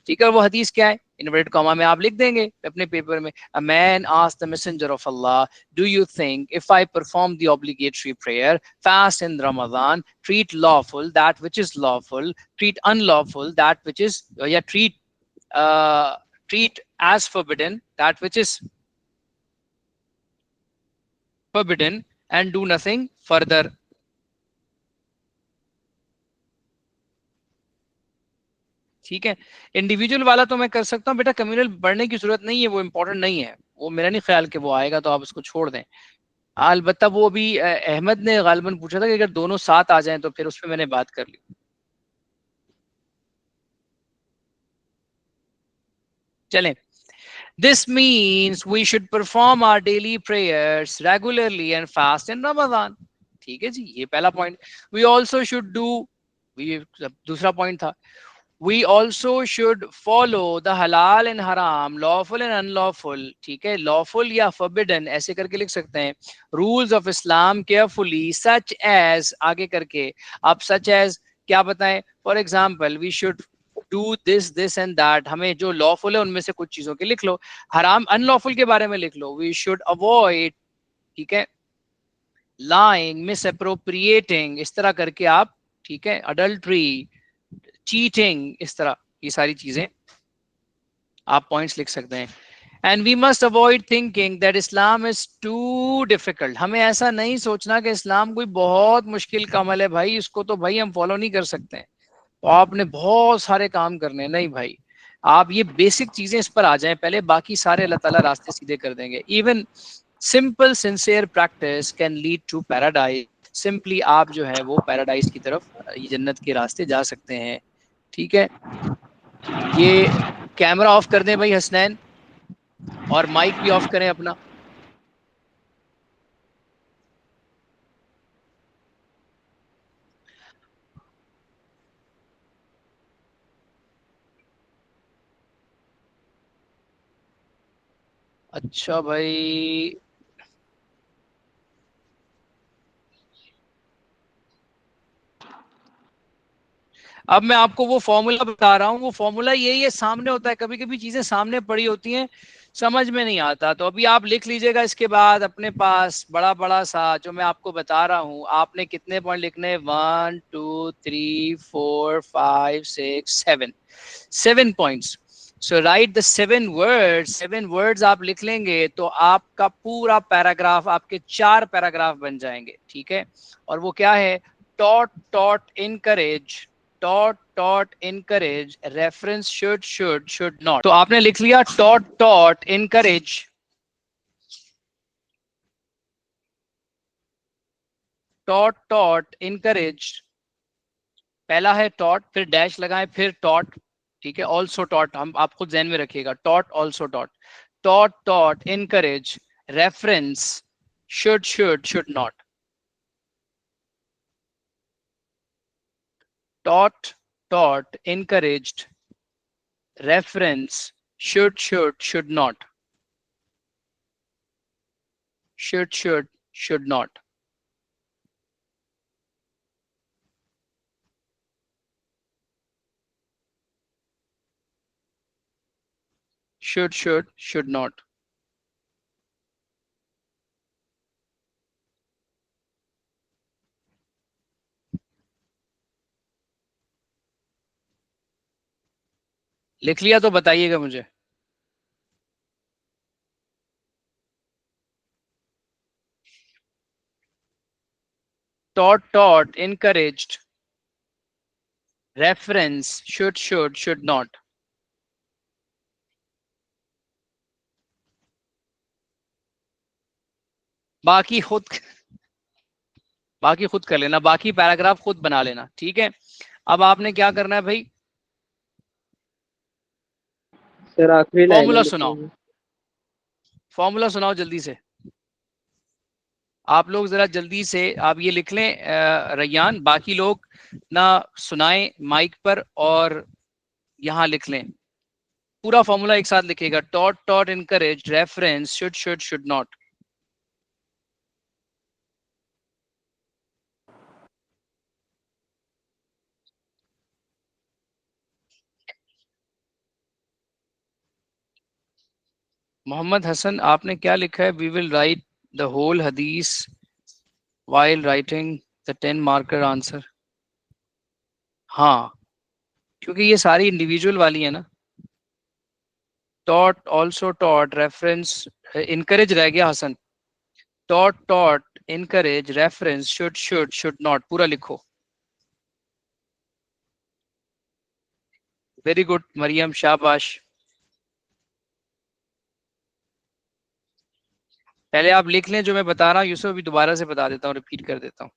ठीक है, वो हदीस क्या है? इन्वर्टेड कॉमा में आप लिख देंगे अपने पेपर में, अ man asked the messenger of Allah, do you think if I perform the obligatory prayer, fast in Ramzan, treat lawful that which is lawful, treat unlawful that which is treat as forbidden that which is forbidden, and do nothing further. ठीक है, individual वाला तो मैं कर सकता हूँ बेटा, communal पढ़ने की जरूरत नहीं है, वो इंपॉर्टेंट नहीं है, वो मेरा नहीं ख्याल कि वो आएगा, तो आप उसको छोड़ दें। अलबत्ता वो अभी अहमद ने गालिबन पूछा था कि अगर दोनों साथ आ जाएं तो फिर उस पर मैंने बात कर ली। चलें, this means we should perform our daily prayers regularly and fast in Ramadan. ठीक है जी, ये पहला point. we also should do, दूसरा पॉइंट था, we also should follow the halal and haram, lawful and unlawful, ठीक है, lawful या forbidden ऐसे करके लिख सकते हैं, rules of Islam carefully, such as, आगे करके आप such as क्या बताएं, for example we should do this and that, हमें जो lawful है उनमें से कुछ चीजों के लिख लो, हराम अनलॉफुल के बारे में लिख लो, we should avoid, ठीक है, lying, misappropriating, इस तरह करके आप, ठीक है, adultery, चीटिंग, इस तरह ये सारी चीजें आप पॉइंट्स लिख सकते हैं। And we must avoid thinking that Islam is too difficult, हमें ऐसा नहीं सोचना कि इस्लाम कोई बहुत मुश्किल का अमल है, भाई इसको तो भाई हम फॉलो नहीं कर सकते हैं, तो आपने बहुत सारे काम करने हैं, नहीं भाई, आप ये बेसिक चीजें इस पर आ जाएं पहले, बाकी सारे अल्लाह ताला रास्ते सीधे कर देंगे। Even simple sincere practice can lead to paradise, simply आप जो है वो पैराडाइज की तरफ, ये जन्नत के रास्ते जा सकते हैं। ठीक है, ये कैमरा ऑफ कर दें भाई हसनैन, और माइक भी ऑफ करें अपना। अच्छा भाई, अब मैं आपको वो फॉर्मूला बता रहा हूँ, वो फॉर्मूला यही है, सामने होता है, कभी कभी चीजें सामने पड़ी होती हैं, समझ में नहीं आता। तो अभी आप लिख लीजिएगा इसके बाद अपने पास बड़ा बड़ा सा जो मैं आपको बता रहा हूँ। आपने कितने पॉइंट लिखने हैं? 1 2 3 4 5 6 7, 7 points. So right the 7 words, 7 words आप लिख लेंगे तो आपका पूरा पैराग्राफ, आपके 4 पैराग्राफ बन जाएंगे, ठीक है। और वो क्या है? Taught taught encourage, taught taught encourage, reference should not. तो आपने लिख लिया taught taught encourage, taught taught encourage, पहला है टॉट, फिर डैश लगाएं, फिर टॉट, ठीक है। ऑल्सो टॉट, हम आप खुद ध्यान में रखिएगा, taught also taught, taught taught encourage, reference should not, taught taught encouraged, reference should not, should not, should not। लिख लिया तो बताइएगा मुझे। taught encouraged, reference should not। बाकी खुद कर लेना, बाकी पैराग्राफ खुद बना लेना, ठीक है। अब आपने क्या करना है भाई? सर आखिरी लाइन फॉर्मूला है सुनाओ, लिखने में। फॉर्मूला सुनाओ जल्दी से। आप लोग जरा जल्दी से आप ये लिख लें रैयान, बाकी लोग ना सुनाएं माइक पर और यहाँ लिख लें। पूरा फॉर्मूला एक साथ लिखेगा, taught taught encourage, reference should not. Mohammad Hasan, आपने क्या लिखा है? We will write the whole हदीस while writing the 10 marker answer। हाँ, क्योंकि ये सारी इंडिविजुअल वाली है ना। Taught also taught, reference encourage रह गया Hasan. Taught taught encourage, reference should not, पूरा लिखो। वेरी गुड मरियम, शाबाश। पहले आप लिख लें जो मैं बता रहा हूँ, यूसुफ अभी दोबारा से बता देता हूँ, रिपीट कर देता हूँ।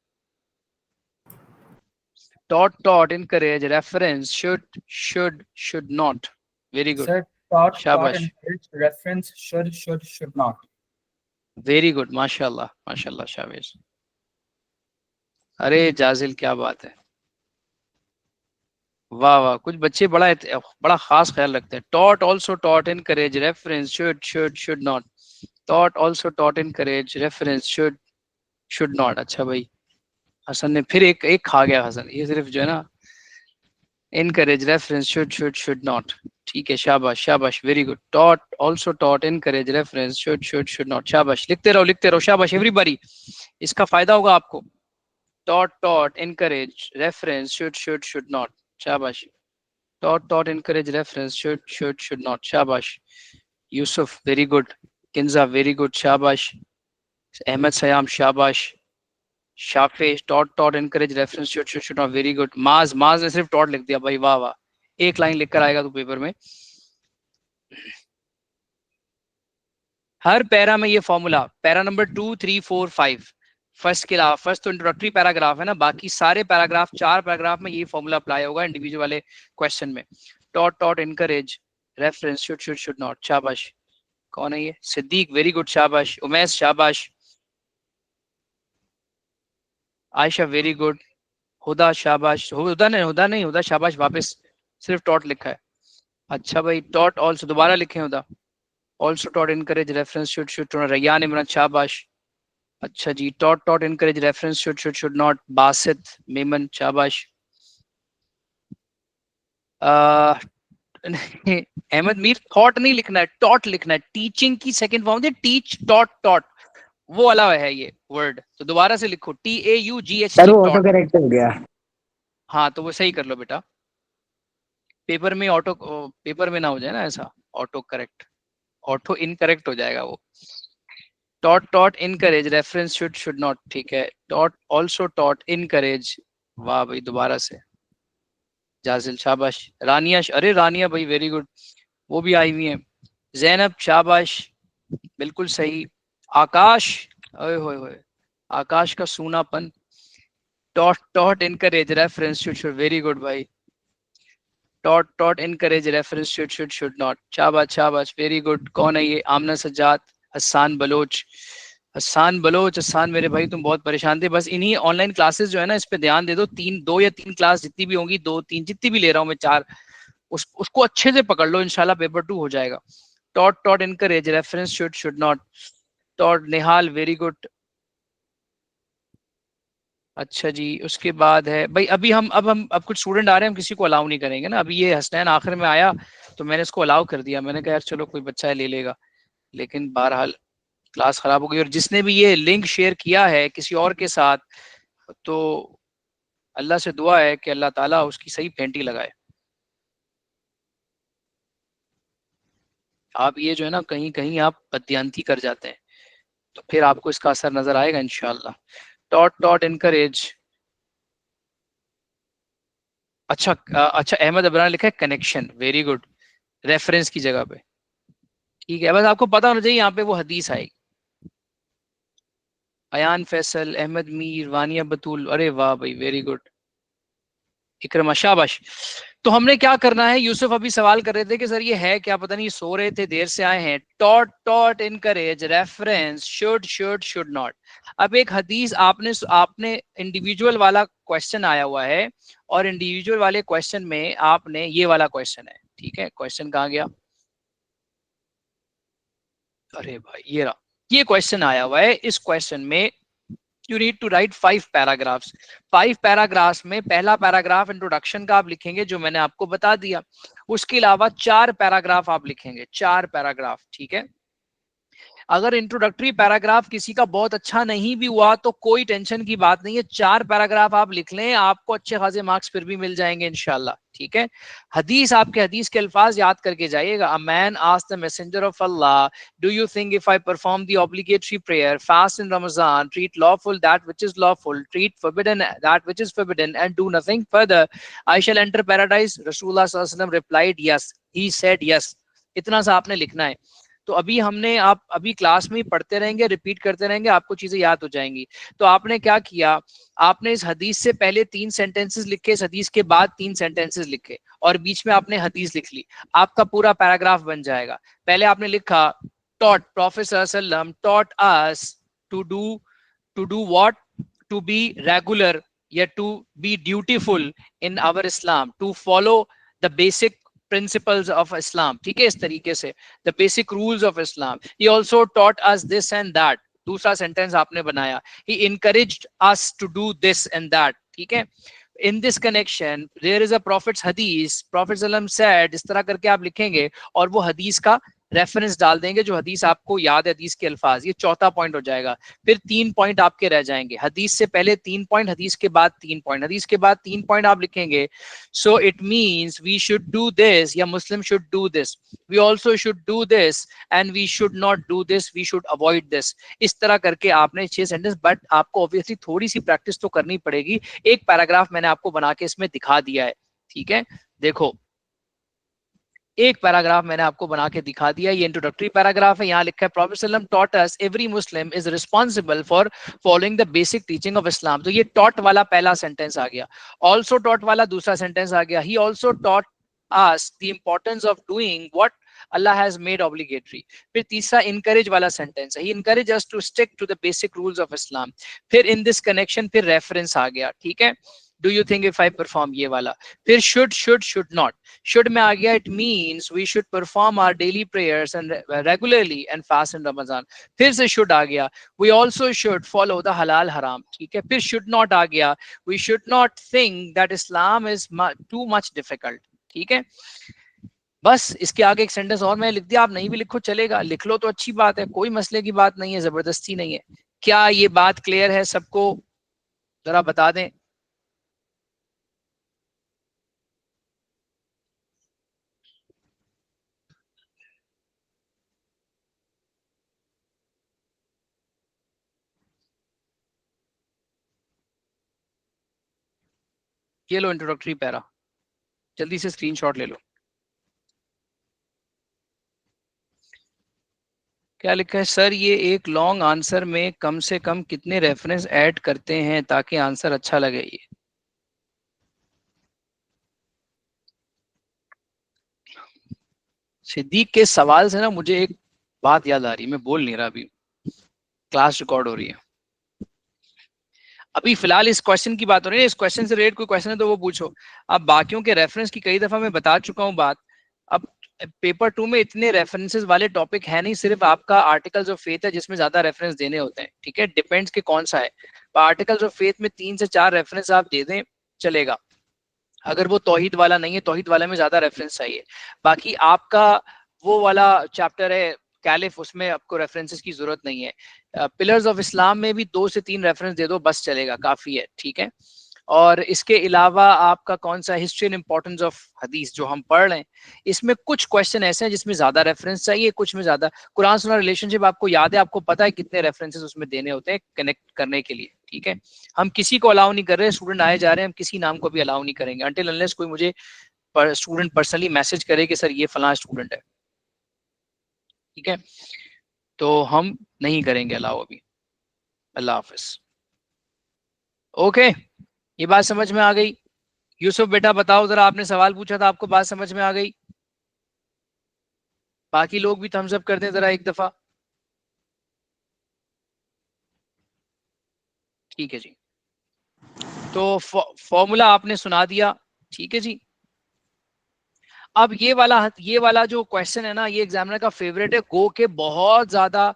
Taught encourage, reference should not. Very good, Sir, taught शाबाश, encourage, reference should not. Very good, माशाल्लाह माशाल्लाह, शाबाश। अरे जाजिल, क्या बात है, वाह वाह। कुछ बच्चे बड़ा खास ख्याल रखते हैं। Taught also taught encourage, reference should not, taught also taught encourage, reference should not. अच्छा भाई, हसन ने फिर एक एक खा गया हसन, ये सिर्फ जो है ना, इनकरेज, रेफरेंस शुड नॉट, ठीक है, शाबाश शाबाश, very good. Taught also taught encourage, reference should not, शाबाश। लिखते रहो, शाबाश एवरीबॉडी, इसका फायदा होगा आपको। Taught encourage, reference should not, शाबाश। Taught encourage, reference should not, शाबाश। Yusuf very good, Kinza very good, शाबाश। अहमद सयाम शाबाश। Shafe taught encourage, reference should not, very good. Maaz ने सिर्फ टॉट लिख दिया भाई, वाह वाह। एक लाइन लिखकर आएगा तो पेपर में। हर पैरा में ये फॉर्मूला, पैरा नंबर 2 3 4 5, फर्स्ट के अलावा, फर्स्ट तो इंट्रोडक्टरी पैराग्राफ है ना, बाकी सारे पैराग्राफ, 4 पैराग्राफ में ये फॉर्मूला अप्लाई होगा इंडिविजुअल वाले क्वेश्चन में। Taught encourage, reference should not, शाबाश। कौन है ये? सिद्दीक, वेरी गुड, शाबाश। उमैस, शाबाश। Ayesha, very good. हुदा, शाबाश। हुदा शाबाश, वापस सिर्फ टॉट लिखा है। अच्छा भाई, टॉट ऑल्सो, दोबारा लिखें हुदा। also taught encourage reference should not. Rayyan Imran, शाबाश. अच्छा जी, taught encourage reference should not. Basit Memon, शाबाश. अहमद मीर, थॉट नहीं लिखना है, टॉट लिखना है. टीचिंग की सेकंड फॉर्म है टीच, टॉट, वो वाला है ये वर्ड. तो दोबारा से लिखो, TAUGHT. सर वो ऑटो करेक्ट हो गया. हाँ तो वो सही कर लो बेटा, पेपर में ना हो जाए ना ऐसा ऑटो करेक्ट, ऑटो इनकरेक्ट हो जाएगा वो. Taught encourage reference should not. ठीक है, टॉट ऑल्सो टॉट इनकरेज. वाह भाई, दोबारा से. जाजिल, शाबाश. रानिया, अरे रानिया भाई वेरी गुड, वो भी आई हुई है. जैनब, शाबाश, बिल्कुल सही. आकाश, ओए होए होए, आकाश का सूनापन. Taught encourage reference should. Very good भाई. Taught encourage reference should not. शाबाश, वेरी गुड. कौन है ये? आमना सज्जाद, हसान बलोच. हसान मेरे भाई, तुम बहुत परेशान थे. बस इन्हीं ऑनलाइन क्लासेस जो है ना, इस पे ध्यान दे दो. 2 या 3 क्लास जितनी भी होंगी, 2 3 जितनी भी ले रहा हूँ मैं, 4, उसको अच्छे से पकड़ लो, इंशाल्लाह पेपर 2 हो जाएगा. Taught encourage reference should not. Taught, Nihal, very good. अच्छा जी, उसके बाद है भाई, अभी हम अब कुछ स्टूडेंट आ रहे हैं, हम किसी को अलाउ नहीं करेंगे ना. अभी ये हसनैन आखिर में आया तो मैंने इसको अलाउ कर दिया. मैंने कहा यार चलो कोई बच्चा है ले लेगा, लेकिन बहरहाल क्लास खराब हो गई. और जिसने भी ये लिंक शेयर किया है किसी और के साथ, तो अल्लाह से दुआ है कि अल्लाह ताला उसकी सही फेंटी लगाए. आप ये जो है ना, कहीं कहीं आप बदयांती कर जाते हैं, तो फिर आपको इसका असर नजर आएगा इंशाल्लाह. Taught encourage. अच्छा अहमद अबरार लिखा है कनेक्शन, वेरी गुड, रेफरेंस की जगह पे. ठीक है, बस आपको पता होना चाहिए यहाँ पे वो हदीस आएगी. अयान फैसल, अहमद मीर, वानिया बतूल, अरे वाह भाई वेरी गुड. इकरमा, शाबाश. तो हमने क्या करना है, यूसुफ अभी सवाल कर रहे थे कि सर ये है क्या, पता नहीं सो रहे थे, देर से आए हैं. Taught encourage reference should not. अब एक हदीस आपने इंडिविजुअल वाला क्वेश्चन आया हुआ है, और इंडिविजुअल वाले क्वेश्चन में आपने ये वाला क्वेश्चन है. ठीक है, क्वेश्चन कहाँ गया? अरे भाई ये रहा, ये क्वेश्चन आया हुआ है. इस क्वेश्चन में you need to write 5 paragraphs. 5 paragraphs में पहला पैराग्राफ इंट्रोडक्शन का आप लिखेंगे, जो मैंने आपको बता दिया. उसके अलावा 4 पैराग्राफ आप लिखेंगे, 4 पैराग्राफ. ठीक है, अगर इंट्रोडक्टरी पैराग्राफ किसी का बहुत अच्छा नहीं भी हुआ तो कोई टेंशन की बात नहीं है, 4 पैराग्राफ आप लिख लें, आपको अच्छे खासे मार्क्स फिर भी मिल जाएंगे इंशाल्लाह. ठीक है, हदीस, आपके हदीस के अल्फाज याद करके जाइएगा. A man asked the messenger of Allah, do you think if I perform the obligatory prayer, fast in Ramzan, treat lawful that which is lawful, treat forbidden that which is forbidden, and do nothing further, I shall enter paradise? रसूलुल्लाह सल्लल्लाहु अलैहि वसल्लम replied yes, he said yes. इतना सा आपने लिखना है. तो आप अभी क्लास में ही पढ़ते रहेंगे, रिपीट करते रहेंगे, आपको चीजें याद हो जाएंगी. तो आपने क्या किया, आपने इस हदीस से पहले 3 सेंटेंसेस लिखे, इस हदीस के बाद 3 सेंटेंसेस लिखे, और बीच में आपने हदीस लिख ली. आपका पूरा पैराग्राफ बन जाएगा. पहले आपने लिखा, टॉट प्रॉफेट सल्लल्लाहु अलैहि वसल्लम taught us to do what, to be regular या to be dutiful in our Islam, to follow the basic principles of Islam. ठीक है, इस तरीके से the basic rules of Islam. He also taught us this and that. दूसरा sentence आपने बनाया, he encouraged us to do this and that. ठीक है, in this connection there is a prophet's hadith, Prophet sallam said, इस तरह करके आप लिखेंगे, और वो हदीस का रेफरेंस डाल देंगे जो हदीस आपको याद है, हदीस के अल्फाज. ये चौथा पॉइंट हो जाएगा. फिर 3 पॉइंट आपके रह जाएंगे. हदीस से पहले 3 पॉइंट, हदीस के बाद 3 पॉइंट, हदीस के बाद 3 पॉइंट आप लिखेंगे. So it means we should do this, या Muslim should do this, we also should do this, and we should not do this, we should avoid this. इस तरह करके आपने 6 सेंटेंस, बट आपको ऑब्वियसली थोड़ी सी प्रैक्टिस तो करनी पड़ेगी. एक पैराग्राफ मैंने आपको बना के इसमें दिखा दिया है. ठीक है, देखो एक पैराग्राफ मैंने आपको बना के दिखा दिया. ये इंट्रोडक्टरी पैराग्राफ है. यहाँ लिखा है, प्रॉफेट सल्लम taught us every Muslim is responsible for following the basic teaching of Islam. तो ये टॉट वाला पहला सेंटेंस आ गया. ऑल्सो टॉट वाला दूसरा सेंटेंस आ गया. He also taught us the importance of doing what Allah has made obligatory. फिर तीसरा इनकरेज वाला सेंटेंस है, he encourage us to stick to the basic rules of Islam. फिर इन दिस कनेक्शन फिर रेफरेंस आ गया. ठीक है, do you think if I perform, ये वाला। फिर शुड नॉट, शुड में आ गया, it means we should perform our daily prayers and regularly and fast in Ramzan. फिर से शुड आ गया, we also should follow the हलाल हराम, ठीक है। फिर शुड नॉट आ गया, we should not think that Islam is too much difficult, ठीक है। बस इसके आगे एक सेंटेंस और मैं लिख दिया, आप नहीं भी लिखो चलेगा, लिख लो तो अच्छी बात है, कोई मसले की बात नहीं है, जबरदस्ती नहीं है। क्या ये बात क्लियर है सबको? जरा बता दें। ये लो इंट्रोडक्टरी पैरा, जल्दी से स्क्रीनशॉट ले लो। क्या लिखा है सर? ये एक लॉन्ग आंसर में कम से कम कितने रेफरेंस ऐड करते हैं ताकि आंसर अच्छा लगे? ये सिद्दीक के सवाल से ना मुझे एक बात याद आ रही है, मैं बोल नहीं रहा, अभी क्लास रिकॉर्ड हो रही है। अभी फिलहाल इस क्वेश्चन की बात हो रही है, इस क्वेश्चन से रिलेटेड कोई क्वेश्चन है तो वो पूछो। अब बाकियों के रेफरेंस की कई दफा मैं बता चुका हूँ बात। अब पेपर 2 में इतने रेफरेंसेस वाले टॉपिक है नहीं, सिर्फ आपका आर्टिकल्स ऑफ फेथ है जिसमें ज्यादा रेफरेंस देने होते हैं, ठीक है। डिपेंड्स कि कौन सा है। आर्टिकल्स ऑफ फेथ में 3 से 4 रेफरेंस आप दे दें चलेगा, अगर वो तौहीद वाला नहीं है, तौहीद वाले में ज्यादा रेफरेंस चाहिए। बाकी आपका वो वाला चैप्टर है कैलिफ, उसमें आपको रेफरेंसेस की जरूरत नहीं है। पिलर्स ऑफ इस्लाम में भी 2 से 3 रेफरेंस दे दो बस चलेगा, काफी है, ठीक है। और इसके अलावा आपका कौन सा हिस्ट्री एंड इंपॉर्टेंस ऑफ हदीस जो हम पढ़ रहे हैं, इसमें कुछ क्वेश्चन ऐसे हैं जिसमें ज्यादा रेफरेंस चाहिए, कुछ में ज्यादा। कुरान सुन्नह रिलेशनशिप आपको याद है, आपको पता है कितने रेफरेंसेस उसमें देने होते हैं कनेक्ट करने के लिए, ठीक है। हम किसी को अलाउ नहीं कर रहे, स्टूडेंट आए जा रहे हैं, हम किसी नाम को भी अलाउ नहीं करेंगे अनटिल अनलेस कोई मुझे स्टूडेंट पर्सनली मैसेज करे कि सर ये फलां स्टूडेंट है, ठीक है। तो हम नहीं करेंगे अलाउ अभी। अल्लाह हाफिज। ओके, ये बात समझ में आ गई? यूसुफ बेटा बताओ जरा, आपने सवाल पूछा था, आपको बात समझ में आ गई? बाकी लोग भी थम्स अप कर दें जरा एक दफा। ठीक है जी, तो फॉर्मूला आपने सुना दिया, ठीक है जी। अब ये वाला जो क्वेश्चन है ना, ये एग्जामिनर का फेवरेट है। गो के बहुत ज्यादा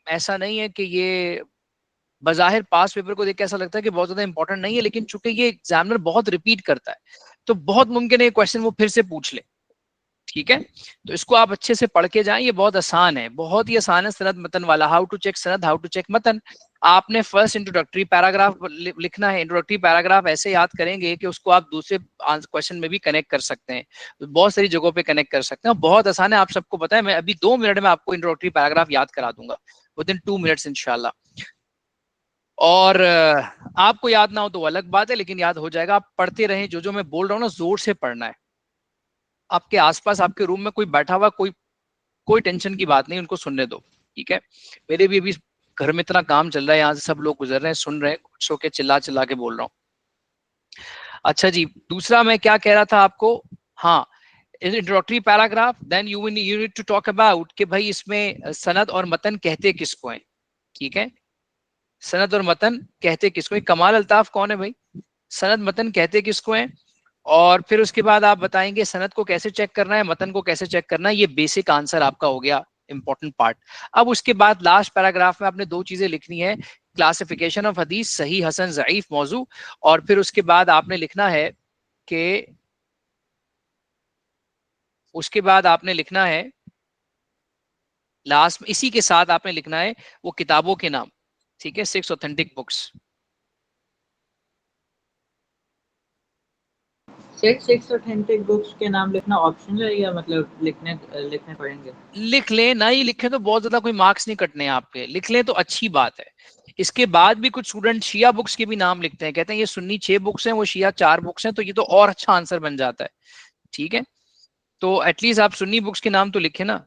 ऐसा नहीं है कि ये बज़ाहिर पास पेपर को देख के ऐसा लगता है कि बहुत ज्यादा इंपॉर्टेंट नहीं है, लेकिन चूंकि ये एग्जामिनर बहुत रिपीट करता है तो बहुत मुमकिन है ये क्वेश्चन वो फिर से पूछ ले, ठीक है। तो इसको आप अच्छे से पढ़ के जाएं, ये बहुत आसान है, बहुत ही आसान है। सनद मतन वाला, हाउ टू चेक सनद, हाउ टू चेक मतन। आपने फर्स्ट इंट्रोडक्टरी पैराग्राफ लिखना है। इंट्रोडक्टरी पैराग्राफ ऐसे याद करेंगे कि उसको आप दूसरे क्वेश्चन में भी कनेक्ट कर सकते हैं, बहुत सारी जगहों पे कनेक्ट कर सकते हैं, बहुत आसान है, आप सबको पता है। मैं अभी 2 मिनट में आपको इंट्रोडक्टरी पैराग्राफ याद करा दूंगा, विदिन 2 मिनट्स इंशाल्लाह। और आपको याद ना हो तो अलग बात है, लेकिन याद हो जाएगा। आप पढ़ते रहें, जो जो मैं बोल रहा हूँ ना जोर से पढ़ना है। आपके आसपास आपके रूम में कोई बैठा हुआ, कोई टेंशन की बात नहीं, उनको सुनने दो, ठीक है। मेरे भी अभी घर में इतना काम चल रहा है, यहाँ से सब लोग गुजर रहे हैं, सुन रहे हैं, खुश होकर चिल्ला चिल्ला के बोल रहा हूँ। अच्छा जी, दूसरा मैं क्या कह रहा था आपको, हाँ, introductory paragraph, then you need to talk about कि भाई इसमें सनद और मतन कहते किसको हैं, ठीक है। सनद और मतन कहते किसको है? कमाल अल्ताफ कौन है भाई? सनद मतन कहते किसको हैं? और फिर उसके बाद आप बताएंगे सनद को कैसे चेक करना है, मतन को कैसे चेक करना है। ये बेसिक आंसर आपका हो गया, इंपॉर्टेंट पार्ट। अब उसके बाद लास्ट पैराग्राफ में आपने 2 चीजें लिखनी है, क्लासिफिकेशन ऑफ हदीस, सही, हसन, ज़ईफ, मौजू। और फिर उसके बाद आपने लिखना है कि लास्ट में इसी के साथ आपने लिखना है वो किताबों के नाम, ठीक है, 6 ऑथेंटिक बुक्स। 6 ऑथेंटिक बुक्स के नाम लिखना ऑप्शनल है या मतलब लिखने पड़ेंगे? लिख लें, ना ही लिखें तो बहुत ज्यादा कोई मार्क्स नहीं कटने आपके, लिख लें तो अच्छी बात है। इसके बाद भी कुछ स्टूडेंट शिया बुक्स के भी नाम लिखते हैं, कहते हैं ये सुन्नी 6 बुक्स हैं, वो शिया 4 बुक्स हैं, तो ये तो और अच्छा आंसर बन जाता है, ठीक है। तो एटलीस्ट आप सुन्नी बुक्स के नाम तो लिखे ना।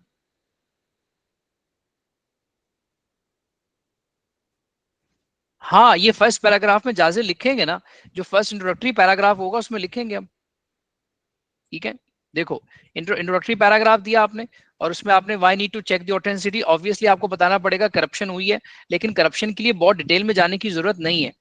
हाँ, ये फर्स्ट पैराग्राफ में जाजिर लिखेंगे ना, जो फर्स्ट इंट्रोडक्टरी पैराग्राफ होगा उसमें लिखेंगे हम, ठीक है। देखो, इंट्रोडक्टरी पैराग्राफ दिया आपने और उसमें आपने why need to check the authenticity. Obviously आपको बताना पड़ेगा करप्शन हुई है, लेकिन करप्शन के लिए बहुत डिटेल में जाने की जरूरत नहीं है,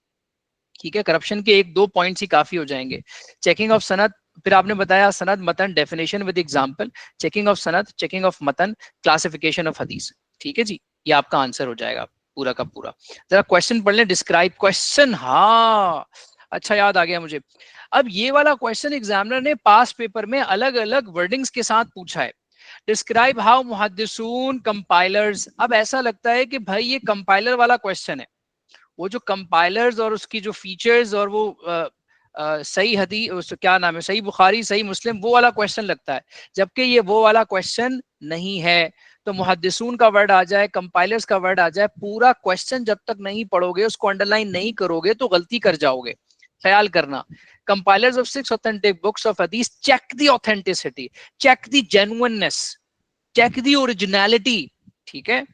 ठीक है, करप्शन के 1-2 पॉइंट्स ही काफी हो जाएंगे। चेकिंग ऑफ सनद, फिर आपने बताया सनद मतन definition with example, checking of सनद, चेकिंग ऑफ मतन, क्लासिफिकेशन ऑफ हदीस। ठीक है जी, ये आपका आंसर हो जाएगा पूरा का पूरा। जरा क्वेश्चन पढ़ लें, डिस्क्राइब क्वेश्चन। हाँ अच्छा याद आ गया मुझे, अब ये वाला क्वेश्चन एग्जामिनर ने पास पेपर में अलग अलग वर्डिंग्स के साथ पूछा है। डिस्क्राइब हाउ मुहद्दिसून कंपाइलर्स, अब ऐसा लगता है कि भाई ये कंपाइलर वाला क्वेश्चन है, वो जो कंपाइलर्स और उसकी जो फीचर्स और वो सही हदीस, क्या नाम है, सही बुखारी, सही मुस्लिम, वो वाला क्वेश्चन लगता है, जबकि ये वो वाला क्वेश्चन नहीं है। तो मुहद्दिसून का वर्ड आ जाए, कंपाइलर्स का वर्ड आ जाए, पूरा क्वेश्चन जब तक नहीं पढ़ोगे, उसको अंडरलाइन नहीं करोगे तो गलती कर जाओगे। ख्याल करना, compilers of 6 authentic books of हदीस check the authenticity, check the genuineness, check the originality, ठीक है,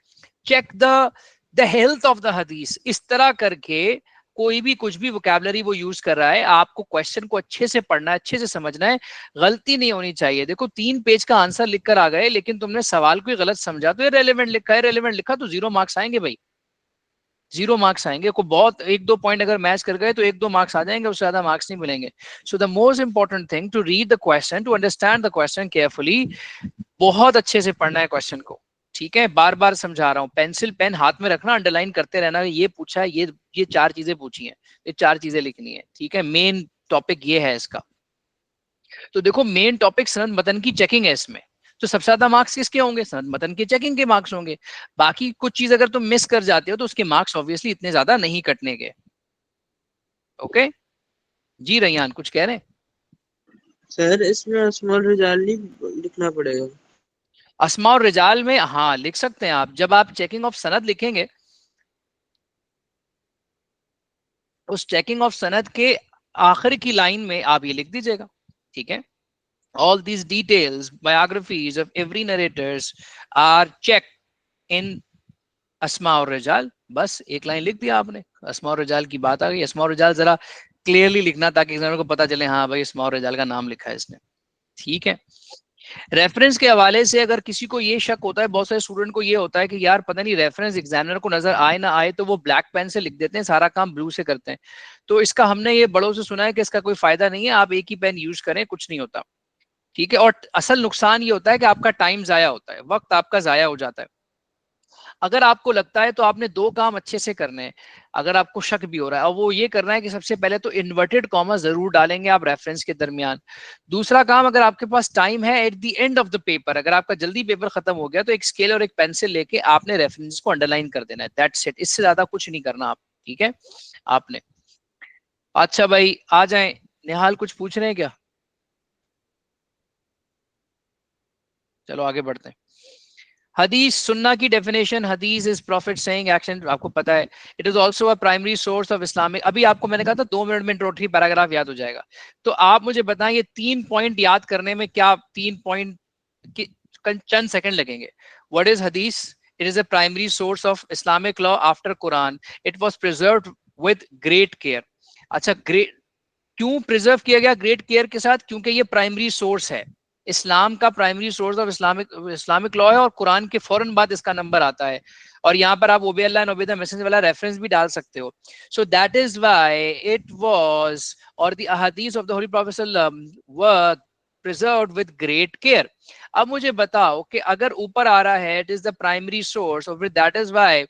check the health of the हदीस। इस तरह करके कोई भी कुछ भी वोकैबुलरी वो यूज कर रहा है, आपको क्वेश्चन को अच्छे से पढ़ना है, अच्छे से समझना है, गलती नहीं होनी चाहिए। देखो 3 पेज का आंसर लिखकर आ गए, लेकिन तुमने सवाल को गलत समझा तो ये रेलेवेंट लिखा है, रेलेवेंट लिखा तो 0 मार्क्स आएंगे भाई, 0 मार्क्स आएंगे। को बहुत 1-2 पॉइंट अगर मैच कर गए तो 1-2 मार्क्स आ जाएंगे, उससे ज्यादा मार्क्स नहीं मिलेंगे। So the most important thing to read the question, to understand the question carefully, बहुत अच्छे से पढ़ना है क्वेश्चन को। ठीक है, बार बार समझा रहा हूँ, पेंसिल पेन हाथ में रखना, अंडरलाइन करते रहना, ये पूछा है, ये 4 चीजें पूछी हैं, ये 4 चीजें लिखनी है। ठीक है, मेन टॉपिक ये है इसका। तो देखो मेन टॉपिक सनद मतन की चेकिंग है इसमें, तो सबसे ज्यादा मार्क्स किसके होंगे, सनद मतन की चेकिंग के मार्क्स होंगे। बाकी कुछ चीज अगर तुम मिस कर जाते हो तो उसके मार्क्स ऑब्वियसली इतने ज्यादा नहीं कटने के। ओके जी, रैयान कुछ कह रहे हैं? सर इसमें स्मॉल रिजाल नहीं लिखना पड़ेगा? अस्मा और रिजाल में हाँ लिख सकते हैं आप, जब आप चेकिंग ऑफ सनद लिखेंगे, उस चेकिंग ऑफ सनद के आखिर की लाइन में आप ये लिख दीजिएगा। ठीक है, all these details, biographies of every narrators are checked in अस्मा और रिजाल। बस एक लाइन लिख दिया आपने, अस्मा और रिजाल की बात आ गई। अस्मा और रिजाल जरा क्लियरली लिखना ताकि एग्जामिनर को पता चले हाँ भाई अस्मा और रिजाल का नाम लिखा है इसने। ठीक है, रेफरेंस के हवाले से अगर किसी को ये शक होता है, बहुत सारे स्टूडेंट को ये होता है कि यार पता नहीं रेफरेंस एग्जामिनर को नजर आए ना आए, तो वो ब्लैक पेन से लिख देते हैं, सारा काम ब्लू से करते हैं। तो इसका हमने ये बड़ों से सुना है कि इसका कोई फायदा नहीं है, आप एक ही पेन यूज करें, कुछ नहीं होता। ठीक है, और असल नुकसान ये होता है कि आपका टाइम जाया होता है, वक्त आपका जाया हो जाता है। अगर आपको लगता है तो आपने 2 काम अच्छे से करने हैं, अगर आपको शक भी हो रहा है, और वो ये करना है कि सबसे पहले तो इन्वर्टेड कॉमा जरूर डालेंगे आप रेफरेंस के दरमियान। दूसरा काम, अगर आपके पास टाइम है at the end of the paper, अगर आपका जल्दी पेपर खत्म हो गया तो एक स्केल और एक पेंसिल लेके आपने रेफरेंस को अंडरलाइन कर देना है, दैट्स इट, इससे ज्यादा कुछ नहीं करना आप। ठीक है आपने। अच्छा भाई आ जाए, निहाल कुछ पूछ रहे हैं क्या? चलो आगे बढ़ते हैं। हदीस सुन्ना की डेफिनेशन, हदीस इज प्रॉफिट सेइंग एक्शन, आपको पता है। It is also a primary source of Islamic, अभी आपको मैंने कहा था 2 मिनट में इंट्रोडक्टरी पैराग्राफ याद हो जाएगा। तो आप मुझे बताएं ये 3 पॉइंट याद करने में क्या 3 पॉइंट चंद सेकंड लगेंगे। व्हाट इज हदीस? It is a primary source of Islamic law after Quran, it was preserved with great care. अच्छा ग्रेट, क्यों प्रिजर्व किया गया ग्रेट केयर के साथ? क्योंकि ये प्राइमरी सोर्स है, इस्लाम का primary source of Islamic law है, और कुरान के फौरन बाद इसका नंबर आता है। और यहाँ पर आप obey Allah and obey the message वाला रेफरेंस भी डाल सकते हो। So that is why it was, और द अहादीस of the holy prophet were preserved with great care. अब मुझे बताओ कि अगर ऊपर आ रहा है it is the primary source और that is why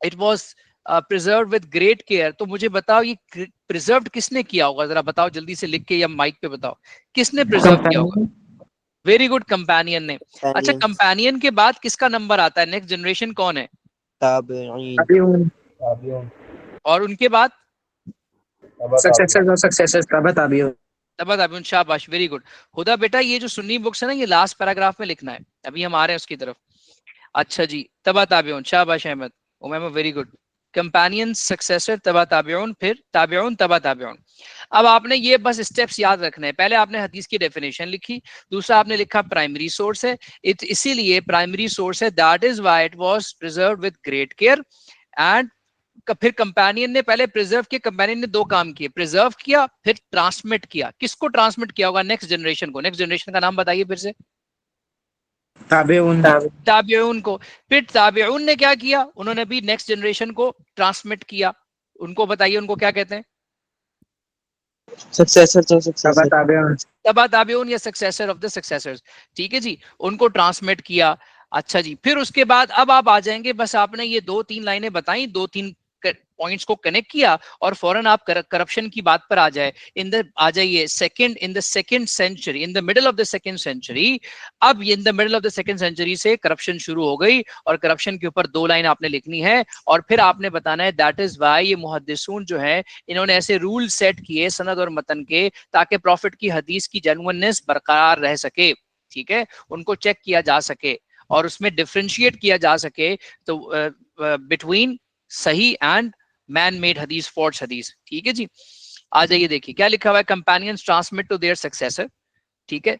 it was preserve with great care, तो मुझे बताओ ये प्रिजर्व किसने किया होगा, जरा बताओ जल्दी से लिख के या माइक पे बताओ, किसने प्रिजर्व किया होगा? वेरी गुड, कंपेनियन ने। अच्छा कंपेनियन के बाद किसका नंबर आता है, नेक्स्ट जनरेशन कौन है? ताबईन। और उनके बाद सक्सेसर्स और सक्सेसर्स तबा ताबीऊन। तबा ताबीऊन, शाबाश, वेरी गुड। खुदा बेटा ये जो सुन्नी बुक्स है ना, ये लास्ट पैराग्राफ में लिखना है, अभी हम आ रहे हैं उसकी तरफ। अच्छा जी, तबा ताबीऊन, शाबाश Ahmad, Umaima, very good. Companion, successor, तबा ताबीऊन, फिर ताबीऊन, तबा ताबीऊन। अब आपने ये बस स्टेप्स याद रखने हैं। पहले आपने हदीस की डेफिनेशन लिखी, दूसरा आपने लिखा प्राइमरी सोर्स है, इसीलिए प्राइमरी सोर्स है, that is why it was preserved with great care. And फिर कंपेनियन ने पहले प्रिजर्व किया, कंपेनियन ने 2 काम किए, प्रिजर्व किया फिर ट्रांसमिट किया। किसको ट्रांसमिट किया होगा? नेक्स्ट जनरेशन को। नेक्स्ट जनरेशन का नाम बताइए फिर से। ताबीऊन। ताबीऊन को। फिर ताबीऊन ने क्या किया? उन्होंने भी नेक्स्ट जनरेशन को ट्रांसमिट किया, उनको बताइए, उनको क्या कहते हैं? सक्सेसर तबा ताबिऊन या सक्सेसर ऑफ द सक्सेसर्स। ठीक है जी, उनको ट्रांसमिट किया। अच्छा जी, फिर उसके बाद अब आप आ जाएंगे, बस आपने ये 2-3 लाइनें बताई, 2-3 पॉइंट्स को कनेक्ट किया और फौरन आप करप्शन की बात पर आ जाइए। In the second century, in the middle of the second century, अब in the middle of the second century से करप्शन शुरू हो गई और करप्शन के ऊपर 2 लाइन आपने लिखनी है और फिर आपने बताना है दैट इज व्हाई ये मुहद्दिसून जो है इन्होंने ऐसे रूल सेट किए सनद और मतन के, ताकि प्रॉफिट की हदीस की जेन्युइननेस बरकरार रह सके। ठीक है, उनको चेक किया जा सके और उसमें डिफरेंशिएट किया जा सके तो बिटवीन सही एंड मैन मेड हदीस, फोर्स हदीस। ठीक है जी, आ जाइए, देखिए क्या लिखा हुआ है, companions transmit to their successor. ठीक है,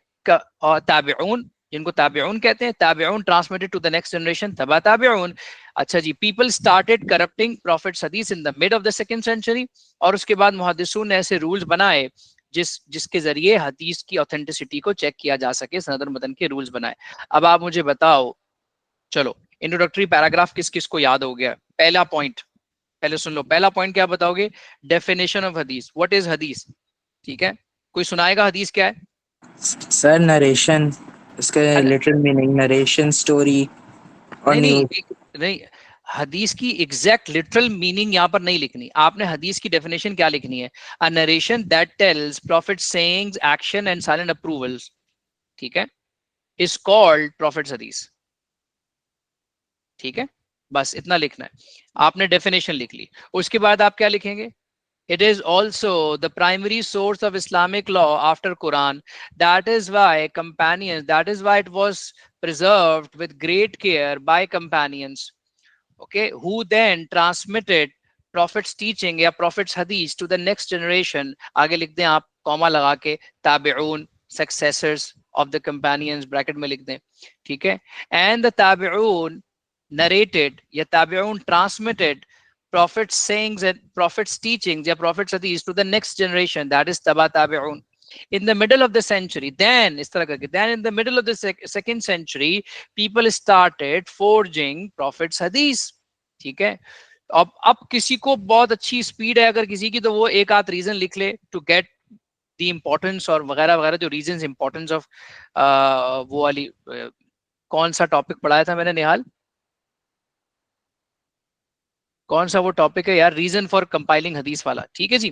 और ताबिऊन, जिनको ताबिऊन कहते हैं, ताबिऊन transmitted to the next generation, तबा ताबिऊन। अच्छा जी, पीपल स्टार्टेड करप्टिंग प्रॉफिट्स हदीस in the mid of the second century, और उसके बाद मुहद्दिसून ने ऐसे रूल्स बनाए जिसके जरिए हदीस की ऑथेंटिसिटी को चेक किया जा सके, सनद और मतन के रूल्स बनाए। अब आप मुझे बताओ, चलो इंट्रोडक्टरी पैराग्राफ किस किस को याद हो गया? पहला पॉइंट पहले सुन लो, पहला पॉइंट क्या बताओगे? डेफिनेशन ऑफ हदीस, व्हाट इज हदीस? ठीक है, कोई सुनाएगा हदीस क्या है? सर नरेशन, इसका लिटरल मीनिंग नरेशन, स्टोरी और नहीं न्यूज़। नहीं, हदीस की एग्जैक्ट लिटरल मीनिंग यहाँ पर नहीं लिखनी, आपने हदीस की डेफिनेशन क्या लिखनी है? A narration that tells prophet sayings, action and silent approvals, ठीक है, इज कॉल्ड प्रॉफिट्स हदीस। ठीक है, बस इतना लिखना है। आपने डेफिनेशन लिख ली, उसके बाद आप क्या लिखेंगे? It is also the primary source of Islamic law after Quran. That is why it was preserved with great care by companions, okay, who then transmitted Prophet's teaching या Prophet's hadith to the next generation. आगे लिख दें आप comma लगा के, ताबिऊन, successors of the companions, bracket में लिख दें। ठीक है, and the ताबिऊन narrated या ताबिऊन transmitted Prophet's sayings and Prophet's teachings या Prophet's hadith to the next generation, that is taba tabi'un. In the middle of the century, then इस तरह करके, then in the middle of the second century, people started forging Prophet's hadith. ठीक है, अब किसी को बहुत अच्छी स्पीड है अगर किसी की, तो वो एक आध रीजन लिख ले टू गेट द इम्पोर्टेंस और वगैरह वगैरह, जो रीजंस इम्पोर्टेंस ऑफ वो वाली कौन सा टॉपिक पढ़ाया था मैंने निहाल? कौन सा वो टॉपिक है यार, रीजन फॉर कंपाइलिंग हदीस वाला। ठीक है जी,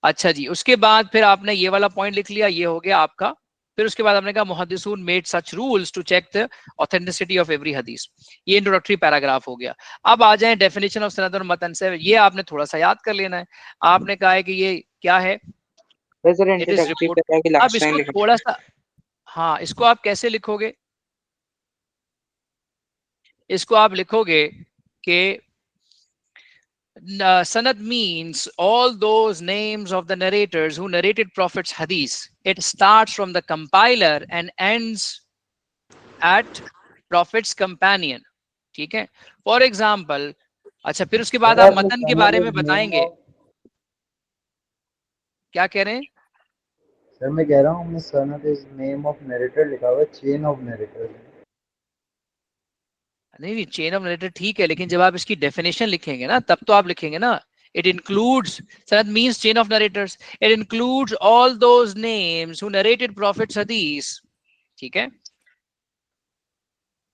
अच्छा जी, उसके बाद फिर आपने ये वाला पॉइंट लिख लिया, ये हो गया आपका। फिर उसके बाद आपने कहा मुहद्दिसून made such rules to check the authenticity of every हदीस। ये इंट्रोडक्टरी पैराग्राफ हो गया। अब आ जाए डेफिनेशन ऑफ सनद और मतन से, ये आपने थोड़ा सा याद कर लेना है। आपने कहा है कि ये क्या है? It is report. अब इसको थोड़ा सा, हाँ, इसको आप कैसे लिखोगे? इसको आप लिखोगे कि sanad means all those names of the narrators who narrated Prophet's hadith. It starts from the compiler and ends at Prophet's companion. ठीक है, फॉर एग्जाम्पल। अच्छा, फिर उसके बाद आप मतन के बारे में बताएंगे। क्या कह रहे हैं सर? मैं कह रहा हूँ सनद इज नेम ऑफ नरेटर लिखा हुआ है, चेन ऑफ नरेटर। नहीं, चेन ऑफ नरेटर ठीक है, लेकिन जब आप इसकी डेफिनेशन लिखेंगे ना, तब तो आप लिखेंगे ना, it includes, sanad means chain of narrators, it includes all those names who narrated Prophet's hadith. ठीक है,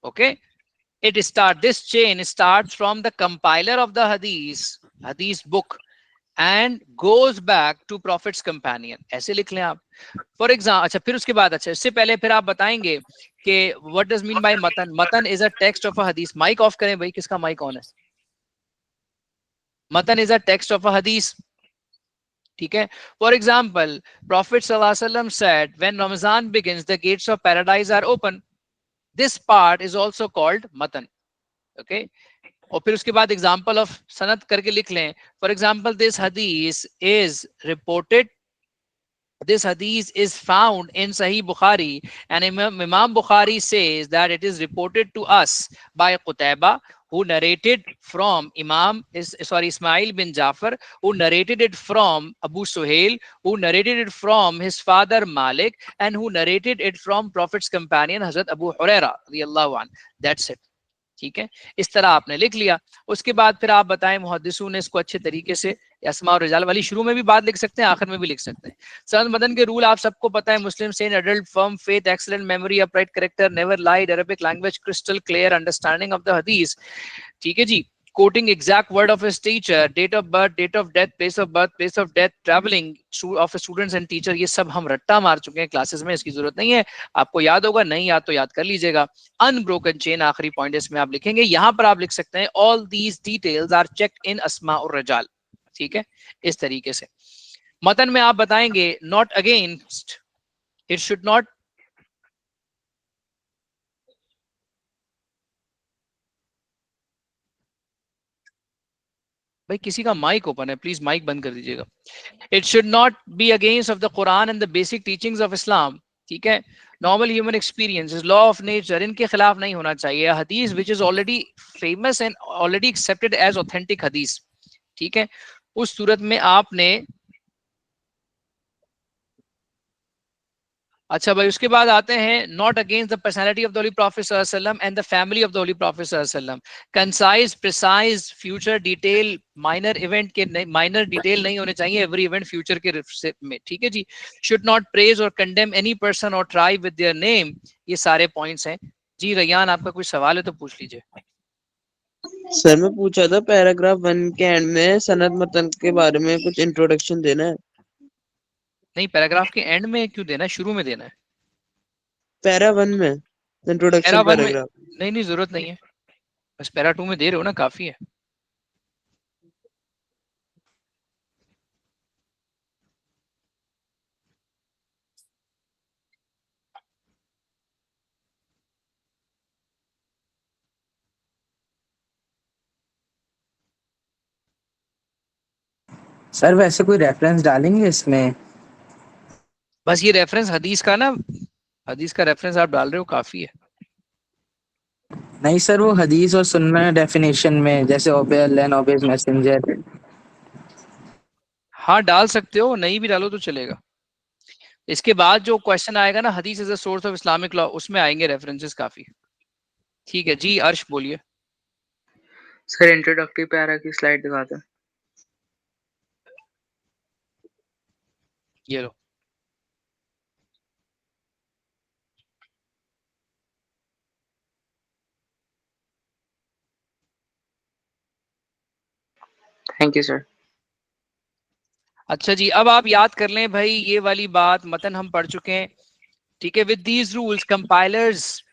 okay, this chain starts from the compiler of the hadith book and goes back to Prophet's companion. ऐसे लिख लें आप, for example. अच्छा, फिर उसके बाद, अच्छा, इससे पहले फिर आप बताएंगे कि व्हाट डज मीन बाय मतन? मतन is a text of a हदीस। माइक ऑफ करें भाई, किसका माइक ऑन है? मतन is a text of a हदीस। ठीक है, for example, Prophet sallallahu alaihi wasallam said, when Ramadan begins, the gates of paradise are open. This part is also called matan. Okay, और फिर उसके बाद एग्जाम्पल ऑफ सनद करके लिख लें। For example, this hadith is found in Sahih Bukhari, and Imam Bukhari says that it is reported to us by Qutayba, who narrated from Ismail bin Jafar, who narrated it from Abu Suhail, who narrated it from his father Malik, and who narrated it from Prophet's companion Hazrat Abu Huraira radiyallahu anh. That's it. ठीक है, इस तरह आपने लिख लिया। उसके बाद फिर आप बताएं मुहद्दिसों ने इसको अच्छे तरीके से, अस्मा और रिजाल वाली शुरू में भी बात लिख सकते हैं, आखिर में भी लिख सकते हैं। सनद मतन के रूल आप सबको पता है, Muslim sane, adult, firm faith, excellent memory, upright character, never lied, Arabic language crystal clear, understanding of the हदीस, ठीक है जी, quoting exact word of his teacher, date of birth, date of death, place of death, traveling of students and teacher, ये सब हम रट्टा मार चुके हैं क्लासेस में, इसकी जरूरत नहीं है। आपको याद होगा, नहीं याद तो याद कर लीजिएगा। अनब्रोकन चेन आखिरी पॉइंट इसमें आप लिखेंगे, यहां पर आप लिख सकते हैं all these details are checked in अस्मा और रजाल, ठीक है, इस तरीके से। मतन में आप बताएंगे not against, it should not, भाई किसी का माइक ओपन है, प्लीज माइक बंद कर दीजिएगा। It should not be against of the Quran and the basic teachings of Islam, ठीक है, normal human experience, law of nature, इनके खिलाफ नहीं होना चाहिए। हदीस which is already famous and already accepted as authentic हदीस, ठीक है, उस सूरत में आपने, अच्छा भाई उसके बाद आते हैं not against the personality of the Holi prophet सल्लल्लाहु अलैहि वसल्लम and the family of the Holi prophet सल्लल्लाहु अलैहि वसल्लम, concise, precise, future detail, minor event के माइनर डिटेल नहीं होने चाहिए एवरी इवेंट फ्यूचर के में, ठीक है जी। शुड नॉट प्रेज और कंडेम एनी पर्सन और ट्राइब विद देयर नेम, ये सारे पॉइंट्स हैं जी। रैयान आपका कोई सवाल है तो पूछ लीजिए। सर मैं पूछा था पैराग्राफ 1 के एंड में सनद मतन के बारे में कुछ इंट्रोडक्शन देना है। नहीं, पैराग्राफ के एंड में क्यों देना है, शुरू में देना है। पैरा 1 में पैरा इंट्रोडक्शन 1 में पैराग्राफ। नहीं जरूरत नहीं है, बस पैरा 2 में दे रहे हो ना, काफी है। सर वैसे कोई रेफरेंस डालेंगे इसमें? बस ये रेफरेंस हदीस का ना, हदीस का रेफरेंस आप डाल रहे हो, काफी है। नहीं सर, वो हदीस और सुन्ना डेफिनेशन में, जैसे ओबे अल्लाह एंड ओबे मैसेंजर। हाँ डाल सकते हो, नहीं भी डालो तो चलेगा। इसके बाद जो क्वेश्चन आएगा ना, हदीस is a source of Islamic law, उसमें आएंगे रेफरेंसेस काफी, ठीक है जी। अर्श बोलिए। सर इंट्रोडक्टरी पैरा की स्लाइड दिखाते हैं। ये लो। Thank you sir. अच्छा जी, अब आप याद कर लें भाई, ये वाली बात मतन हम पढ़ चुके हैं, ठीक है। With these rules compilers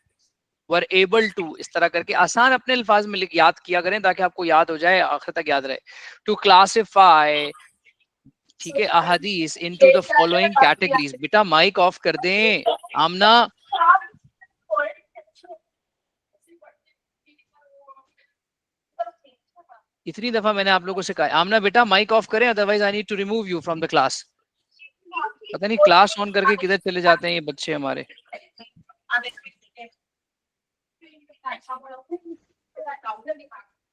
were able to, इस तरह करके आसान अपने अल्फाज में याद किया करें ताकि आपको याद हो जाए, आखिर तक याद रहे। टू क्लासिफाई, ठीक है, अहादीस इनटू द फॉलोइंग कैटेगरीज। बेटा माइक ऑफ कर दें, आमना। इतनी दफा मैंने आप लोगों से कहा, आमना बेटा माइक ऑफ करें, otherwise I need to remove you from the class. पता नहीं क्लास ऑन करके किधर चले जाते हैं ये बच्चे हमारे।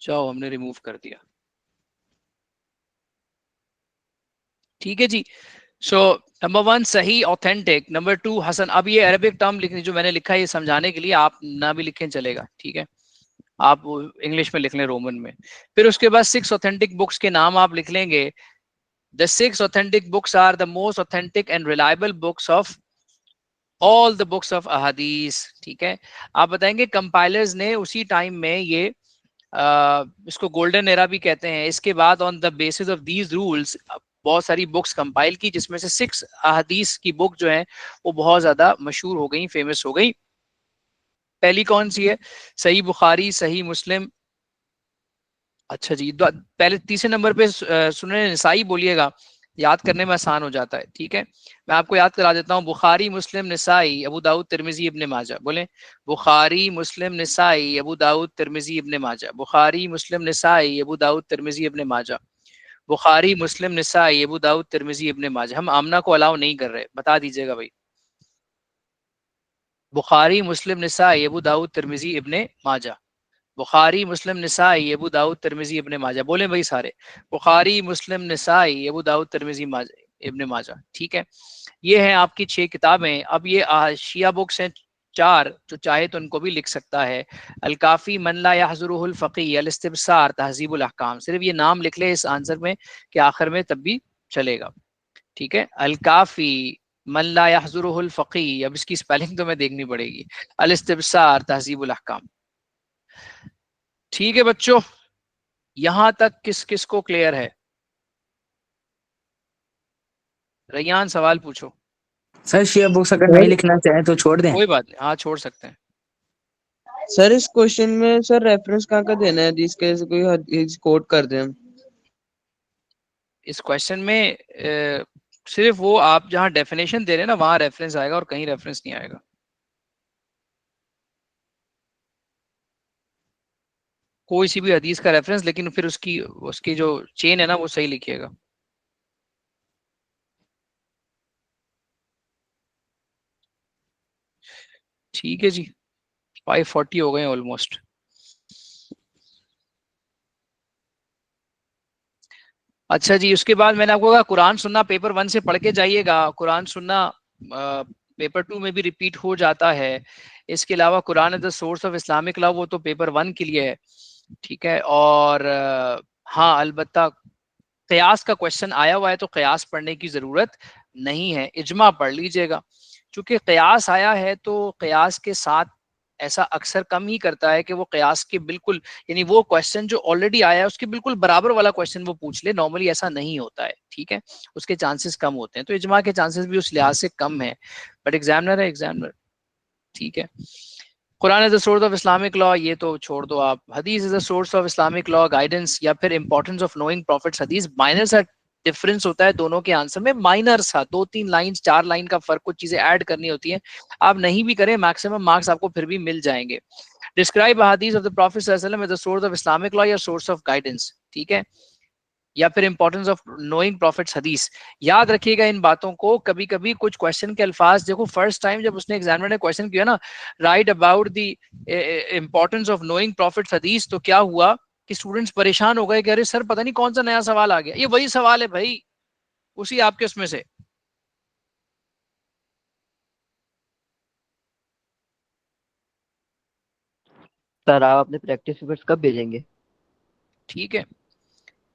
जाओ, हमने रिमूव कर दिया, ठीक है जी। सो नंबर 1 सही ऑथेंटिक, नंबर 2 हसन। अब ये अरबिक टर्म लिखने जो मैंने लिखा है ये समझाने के लिए, आप ना भी लिखें चलेगा, ठीक है, आप इंग्लिश में लिख लें रोमन में। फिर उसके बाद 6 ऑथेंटिक बुक्स के नाम आप लिख लेंगे। The 6 authentic books are the most authentic and reliable books of all the books of अहादीस, ठीक है। आप बताएंगे कंपाइलर्स ने उसी टाइम में ये इसको गोल्डन एरा भी कहते हैं। इसके बाद on the basis of these rules बहुत सारी बुक्स कंपाइल की, जिसमें से 6 अहादीस की बुक जो है वो बहुत ज्यादा मशहूर हो गई, फेमस हो गई। पहली कौन सी है? सही बुखारी, सही मुस्लिम। अच्छा जी, पहले तीसरे नंबर पे सुनन निसाई बोलिएगा, याद करने में आसान हो जाता है, ठीक है। मैं आपको याद करा देता हूँ, बुखारी, मुस्लिम, निसाई, अबू दाऊद, तिरमिजी, इब्ने माजा। बोले बुखारी, मुस्लिम, निसाई, अबू दाऊद, तिरमिजी, इब्ने माजा। बुखारी, मुस्लिम, निसाई, अबू दाऊद, तिरमिजी, इब्ने माजा। बुखारी, मुस्लिम, निसाई, अबू दाऊद, तिरमिजी, इब्ने माजा। हम आमना को अलाउ नहीं कर रहे, बता दीजिएगा भाई। बुखारी, मुस्लिम, निसाई, अबू दाऊद, तिरमिजी, इब्ने माजा। बुखारी, मुस्लिम, निसाई, अबू दाऊद, तिरमिजी, इब्ने माजा। बोले भाई सारे, बुखारी, मुस्लिम, निसाई, अबू दाऊद, तिरमिजी, इब्ने माजा, ठीक है। ये हैं आपकी 6 किताबें। अब ये शिया बुक्स हैं 4 जो चाहे तो उनको भी लिख सकता है। अल-काफ़ी मन ला यहज़ुरुहुल फ़क़ीह, अल-इस्तिबसार, तहज़ीबुल अहकाम, सिर्फ ये नाम लिख ले इस आंसर में कि आखिर में तब भी चलेगा। ठीक है, अल-काफ़ी मन ला यहज़ुरुहुल फ़क़ीह, अब इसकी स्पेलिंग तो मैं देखनी पड़ेगी, अल-इस्तिबसार, तहज़ीबुल अहकाम। ठीक है बच्चों, यहां तक किस किस को क्लियर है? रैयान सवाल पूछो। सर शेयर बुक्स अगर नहीं लिखना चाहे तो छोड़ दें। कोई बात नहीं, हाँ छोड़ सकते हैं। सर इस क्वेश्चन में सर रेफरेंस कहाँ का देना है जिसके से कोई हदीस कोट कर दें हम? इस क्वेश्चन में सिर्फ वो आप जहां डेफिनेशन दे रहे हैं ना वहां रेफरेंस आएगा और कहीं रेफरेंस नहीं आएगा। कोई सी भी हदीस का रेफरेंस, लेकिन फिर उसकी उसकी जो चेन है ना वो सही लिखिएगा। ठीक है जी, 540 हो गए ऑलमोस्ट। अच्छा जी, उसके बाद मैंने आपको कहा कुरान सुनना पेपर 1 से पढ़ के जाइएगा। कुरान सुनना पेपर 2 में भी रिपीट हो जाता है। इसके अलावा Quran is the source of Islamic law, वो तो पेपर 1 के लिए है। ठीक है, और हाँ अलबत्ता कयास का क्वेश्चन आया हुआ है तो कयास पढ़ने की जरूरत नहीं है, इजमा पढ़ लीजिएगा। चूंकि कयास आया है तो कयास के साथ ऐसा अक्सर कम ही करता है कि वो कयास के बिल्कुल, यानी वो क्वेश्चन जो ऑलरेडी आया है उसके बिल्कुल बराबर वाला क्वेश्चन वो पूछ ले। नॉर्मली ऐसा नहीं होता है, ठीक है, उसके चांसेस कम होते हैं, तो इजमा के चांसेस भी उस लिहाज से कम है। बट एग्जामिनर है एग्जामिनर, ठीक है। Quran is the source of Islamic law, ये तो छोड़ दो आप। हदीस is the source of Islamic law guidance, या फिर इंपॉर्टेंस ऑफ नोइंग प्रॉफिट्स हदीस। माइनर सा डिफरेंस होता है दोनों के आंसर में, माइनर सा 2-3 लाइन 4 लाइन का फर्क, कुछ चीजें ऐड करनी होती है। आप नहीं भी करें मैक्सिमम मार्क्स आपको फिर भी मिल जाएंगे। डिस्क्राइब हदीस ऑफ द प्रॉफिट सल्लल्लाहु अलैहि वसल्लम as the source of Islamic law या सोर्स ऑफ गाइडेंस, ठीक है, या फिर इंपॉर्टेंस ऑफ नोइंग प्रॉफिट्स हदीस। याद रखिएगा इन बातों को। कभी कभी कुछ क्वेश्चन के अल्फाज देखो, फर्स्ट टाइम जब उसने एग्जामिनर ने क्वेश्चन किया ना, right about the importance of knowing profits हदीस, तो क्या हुआ कि स्टूडेंट्स परेशान हो गए कि अरे सर पता नहीं कौन सा नया सवाल आ गया। ये वही सवाल है भाई, उसी आपके उसमें से। सर आप अपने प्रैक्टिस पेपर्स कब भेजेंगे? ठीक है,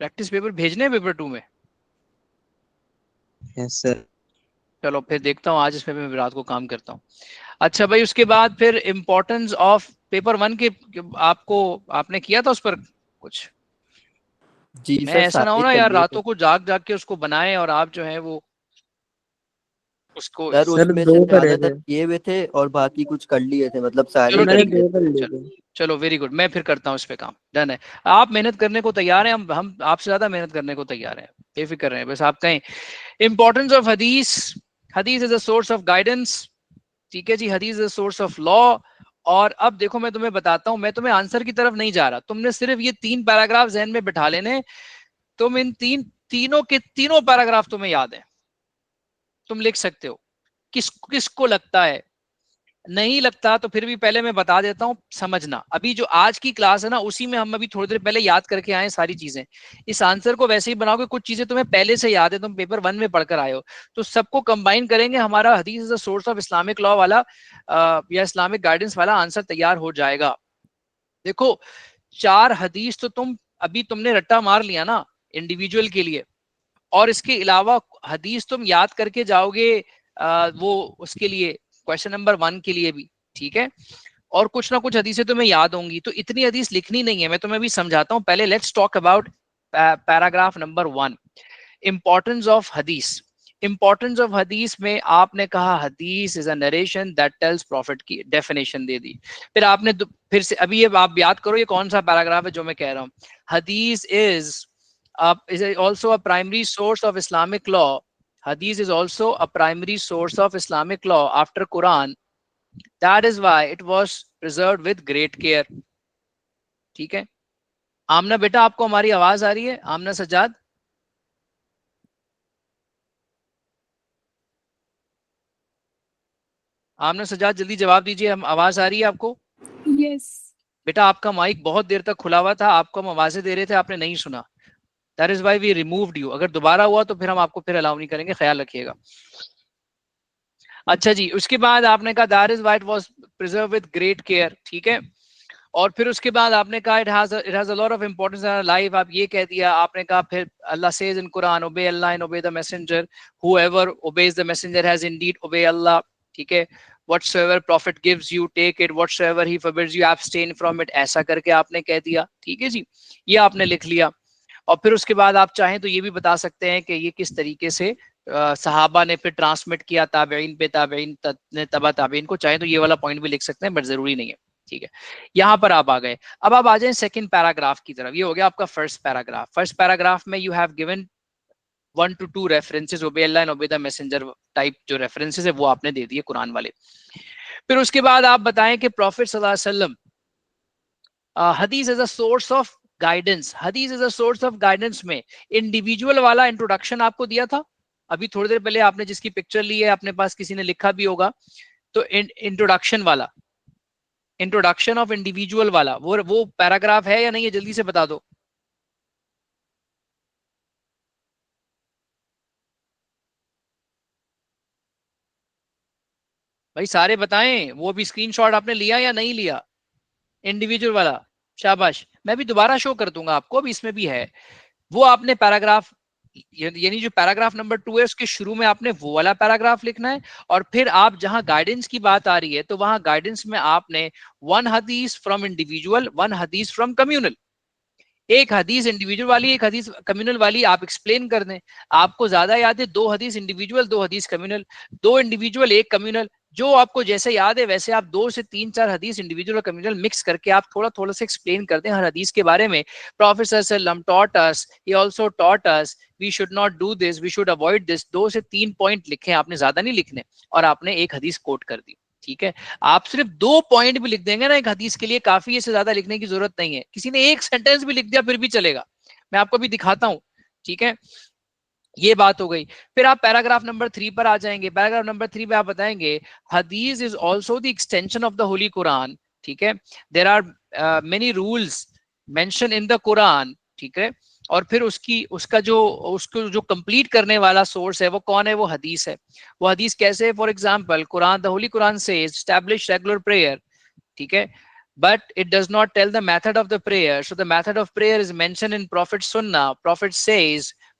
प्रैक्टिस पेपर भेजने हैं पेपर 2 में। Yes sir. चलो फिर देखता हूँ, आज इसमें मैं रात को काम करता हूँ। अच्छा भाई, उसके बाद फिर इंपॉर्टेंस ऑफ पेपर 1 के आपको आपने किया था उस पर कुछ? जी मैं सर, ऐसा ना हो सारे ना कर यार लिए थे रातों को जाग जाग के उसको बनाए और आप जो है वो उसको। सर। सर उसमें से दो करे ज्यादातर थे, किए हुए थे और बाकी कुछ कर लिए थे, मतलब सारे चलो ही कर मैंने ठीक है, लिए 2 थे। कर लिए चलो थे। चलो वेरी गुड, मैं फिर करता हूँ इस पे काम, डन है। आप मेहनत करने को तैयार हैं, हम आपसे ज्यादा मेहनत करने को तैयार हैं, बेफिक्र रहे, बस आप कहें। इंपॉर्टेंस ऑफ हदीस, हदीस is a source of guidance, ठीक है जी, हदीस is a source of law. और अब देखो मैं तुम्हें बताता हूं, मैं तुम्हें आंसर की तरफ नहीं जा रहा, तुमने सिर्फ ये 3 पैराग्राफ जहन में बिठा लेने। तुम इन तीनों के तीनों पैराग्राफ तुम्हें याद है, तुम लिख सकते हो। किसको लगता है नहीं लगता तो फिर भी पहले मैं बता देता हूं, समझना। अभी जो आज की क्लास है ना उसी में हम अभी थोड़ी देर पहले याद करके आए सारी चीजें। इस आंसर को वैसे ही बनाओगे, कुछ चीजें तुम्हें पहले से याद है, तुम पेपर 1 में पढ़कर आए हो, तो सबको कंबाइन करेंगे, हमारा हदीस is the source of Islamic law वाला या इस्लामिक गाइडेंस वाला आंसर तैयार हो जाएगा। देखो 4 हदीस तो अभी तुमने रट्टा मार लिया ना इंडिविजुअल के लिए, और इसके अलावा हदीस तुम याद करके जाओगे वो उसके लिए क्वेश्चन नंबर 1 के लिए भी, ठीक है। और कुछ ना कुछ हदीसें तुम्हें याद होंगी, तो इतनी हदीस लिखनी नहीं है, मैं तुम्हें अभी समझाता हूं। पहले let's talk about paragraph number 1, importance of हदीस। इंपॉर्टेंस ऑफ हदीस में आपने कहा हदीस is a narration that tells profit, की डेफिनेशन दे दी। फिर आपने फिर से अभी ये आप याद करो ये कौन सा पैराग्राफ है जो मैं कह रहा हूं। हदीस is also a primary source of Islamic law. Hadith is also a primary source of Islamic law after Quran. That is why it was preserved with great care. ठीक है। आमना बेटा आपको हमारी आवाज आ रही है? आमना सजाद, आमना सजाद जल्दी जवाब दीजिए, हम आवाज आ रही है आपको? यस बेटा आपका माइक बहुत देर तक खुला हुआ था, आपको हम आवाजें दे रहे थे, आपने नहीं सुना। That is why we removed you. अगर दोबारा हुआ तो फिर हम आपको फिर अलाउ नहीं करेंगे, ख्याल रखिएगा। अच्छा जी, उसके बाद आपने कहा that is why it was preserve with great care, ठीक है। और फिर उसके बाद आपने कहा it has a lot of importance in our life, आप ये कह दिया। आपने कहा फिर Allah says in Quran, obey Allah and obey the messenger, whoever obeys the messenger has indeed obey Allah, ठीक है। whatsoever prophet gives you take it, whatsoever he forbids you abstain from it, ऐसा करके आपने कह दिया, ठीक है जी, ये आपने लिख लिया। और फिर उसके बाद आप चाहें तो ये भी बता सकते हैं कि ये किस तरीके से सहाबा ने फिर ट्रांसमिट किया ताबईन पे, ताबईन ने तबा ताबईन को, चाहे तो ये वाला पॉइंट भी लिख सकते हैं, बट जरूरी नहीं है, ठीक है। यहाँ पर आप आ गए। अब आप आ जाए सेकंड पैराग्राफ की तरफ। ये हो गया आपका फर्स्ट पैराग्राफ। फर्स्ट पैराग्राफ में you have given 1 to 2 references, obey Allah and obey the messenger type जो रेफरेंसेस है वो आपने दे दिए कुरान वाले। फिर उसके बाद आप बताएं कि प्रॉफिट सल्लल्लाहु अलैहि वसल्लम, हदीस as a source of guidance, हदीस as a source of guidance में इंडिविजुअल वाला इंट्रोडक्शन आपको दिया था अभी थोड़ी देर पहले, आपने जिसकी पिक्चर ली है अपने पास, किसी ने लिखा भी होगा, तो इंट्रोडक्शन वाला, इंट्रोडक्शन ऑफ इंडिविजुअल वाला वो पैराग्राफ है या नहीं है, जल्दी से बता दो। भाई सारे बताएं, वो भी स्क्रीनशॉट आपने लिया या नहीं लिया इंडिविजुअल वाला? शाबाश, मैं भी दोबारा शो कर दूंगा आपको, अब इसमें भी है वो। आपने पैराग्राफ, यानी जो पैराग्राफ नंबर 2 है उसके शुरू में आपने वो वाला पैराग्राफ लिखना है। और फिर आप जहां गाइडेंस की बात आ रही है तो वहां गाइडेंस में आपने 1 हदीस फ्रॉम इंडिविजुअल, 1 हदीस फ्रॉम कम्युनल, एक हदीस इंडिविजुअल वाली, एक हदीस कम्युनल वाली आप एक्सप्लेन कर दें। आपको ज्यादा याद है 2 हदीस इंडिविजुअल, 2 हदीस कम्युनल, 2 इंडिविजुअल, 1 कम्युनल, जो आपको जैसे याद है वैसे आप 2 से 3 4 हदीस इंडिविजुअल और कम्युनल मिक्स करके आप थोड़ा थोड़ा से एक्सप्लेन कर दें हर हदीस के बारे में। प्रॉफेट सल्लल्लाहु अलैहि वसल्लम taught us, he also taught us, we should not do this, we should avoid this। 2 से 3 पॉइंट लिखे आपने, ज्यादा नहीं लिखने, और आपने एक हदीस कोट कर दी, ठीक है। आप सिर्फ 2 पॉइंट भी लिख देंगे ना एक हदीस के लिए, काफी, इससे ज्यादा लिखने की जरूरत नहीं है। किसी ने एक सेंटेंस भी लिख दिया फिर भी चलेगा, मैं आपको भी दिखाता हूं, ठीक है। ये बात हो गई। फिर आप पैराग्राफ नंबर 3 पर आ जाएंगे। पैराग्राफ नंबर 3 पे आप बताएंगे हदीस is also the extension of the holy Quran, ठीक है। There are many rules mention in the Quran, ठीक है। और फिर उसको जो कंप्लीट करने वाला सोर्स है वो कौन है? वो हदीस है। वो हदीस कैसे है? For example Quran, the holy Quran says establish regular prayer, ठीक है, but it does not tell the method of the prayer. So the method of prayer is mentioned in Prophet Sunnah. Prophet says,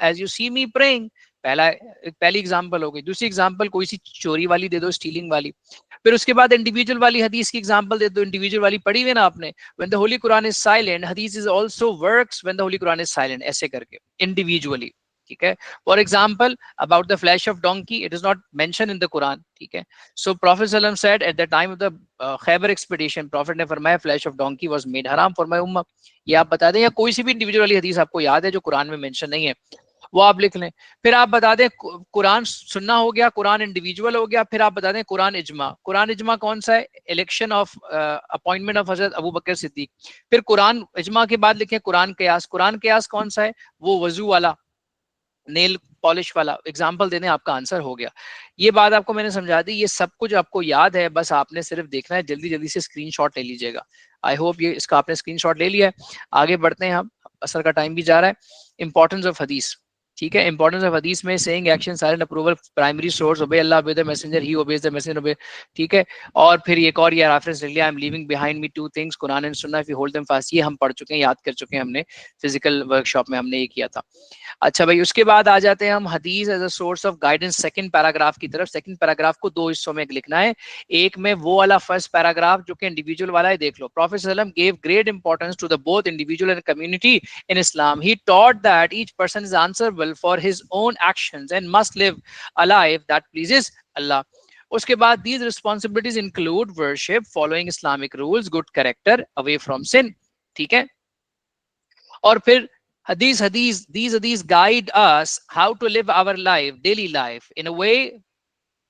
as you see me praying। पहली example हो गई। दूसरी example कोई सी चोरी वाली दे दो, स्टीलिंग वाली। फिर उसके बाद इंडिविजुअल वाली हदीस की एग्जांपल दे दो। इंडिविजुअल वाली पढ़ी हुई ना आपने, when the holy Quran is silent, hadith is also works when the holy Quran is silent, ऐसे करके इंडिविजुअली, ठीक है। For example about the flash of donkey, it is not mention in the Quran, ठीक है। सो prophet सल्लल्लाहु अलैहि वसल्लम said at the time of the Khyber expedition, prophet ने फरमाया flash of donkey was made हराम फॉर माय उम्मा। ये आप बता दें, या कोई सी भी इंडिविजुअल वाली हदीस आपको याद है जो कुरान में मेंशन नहीं है, वो आप लिख लें। फिर आप बता दें कुरान सुन्ना हो गया, कुरान इंडिविजुअल हो गया। फिर आप बता दें कुरान इजमा। कुरान इजमा कौन सा है? इलेक्शन ऑफ अपॉइंटमेंट ऑफ हजरत अबू बकर सिद्दीक। फिर कुरान इजमा के बाद लिखें कुरान कयास। कुरान कयास कौन सा है? वो वजू वाला, नेल पॉलिश वाला। एग्जाम्पल देने आपका आंसर हो गया। ये बात आपको मैंने समझा दी, ये सब कुछ आपको याद है, बस आपने सिर्फ देखना है। जल्दी जल्दी से स्क्रीनशॉट ले लीजिएगा। आई होप ये इसका आपने स्क्रीनशॉट ले लिया है। आगे बढ़ते हैं हम, असर का टाइम भी जा रहा है। इंपॉर्टेंस ऑफ हदीस, ठीक है। इंपॉर्टेंस ऑफ हदीस में saying action silent approval primary source, obey Allah obey the messenger, he obeys the messenger obey, ठीक है। और फिर एक और ये रेफरेंस ले लिया, I am leaving behind me 2 things, Quran and sunnah, if you hold them fast. ये हम पढ़ चुके हैं, याद कर चुके हैं, हमने फिजिकल वर्कशॉप में हमने ये किया था। अच्छा भाई, उसके बाद आ जाते हैं हम हदीस as a source of guidance second paragraph की तरफ। सेकंड पैराग्राफ को 2 हिस्सों में लिखना है। एक में वो वाला फर्स्ट पैराग्राफ जो कि इंडिविजुअल वाला है, देख लो। प्रॉफेट सल्लल्लाहु अलैहि वसल्लम gave great importance to the both individual and community in Islam. He taught that each person is answerable for his own actions and must live a life that pleases Allah. उसके बाद these responsibilities include worship, following Islamic rules, good character, away from sin, ठीक है। और फिर these hadith guide us how to live our life, daily life, in a way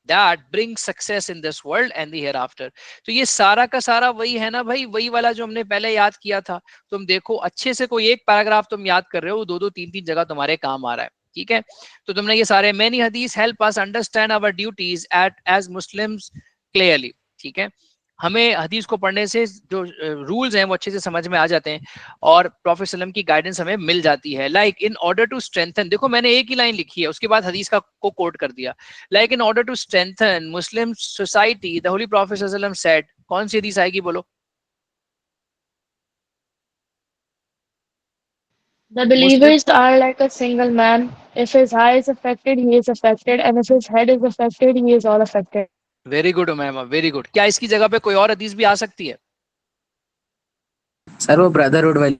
that brings success in this world and the hereafter। तो ये सारा का सारा वही है ना भाई, वही वाला जो हमने पहले याद किया था। तुम देखो अच्छे से, कोई एक पैराग्राफ तुम याद कर रहे हो, 2-2 3-3 जगह तुम्हारे काम आ रहा है, ठीक है। तो तुमने ये सारे many hadith help us understand our duties as Muslims clearly, ठीक है। हमें हदीस को पढ़ने से जो रूल्स हैं वो अच्छे से समझ में आ जाते हैं और प्रॉफेट सल्लम की गाइडेंस हमें मिल जाती है। Like in order to strengthen, देखो मैंने एक ही लाइन लिखी है, उसके बाद हदीस का को कोट कर दिया। Like in order to strengthen Muslim society the holy prophet सल्लम सेड, कौन सी हदीस आएगी बोलो? The believers are like a single man. If his eye is affected, he is affected, and if his head is affected, he is all affected. Very good Umaima, very good. क्या इसकी जगह पे कोई और हदीस भी आ सकती है? सर वो ब्रदरहुड वाली।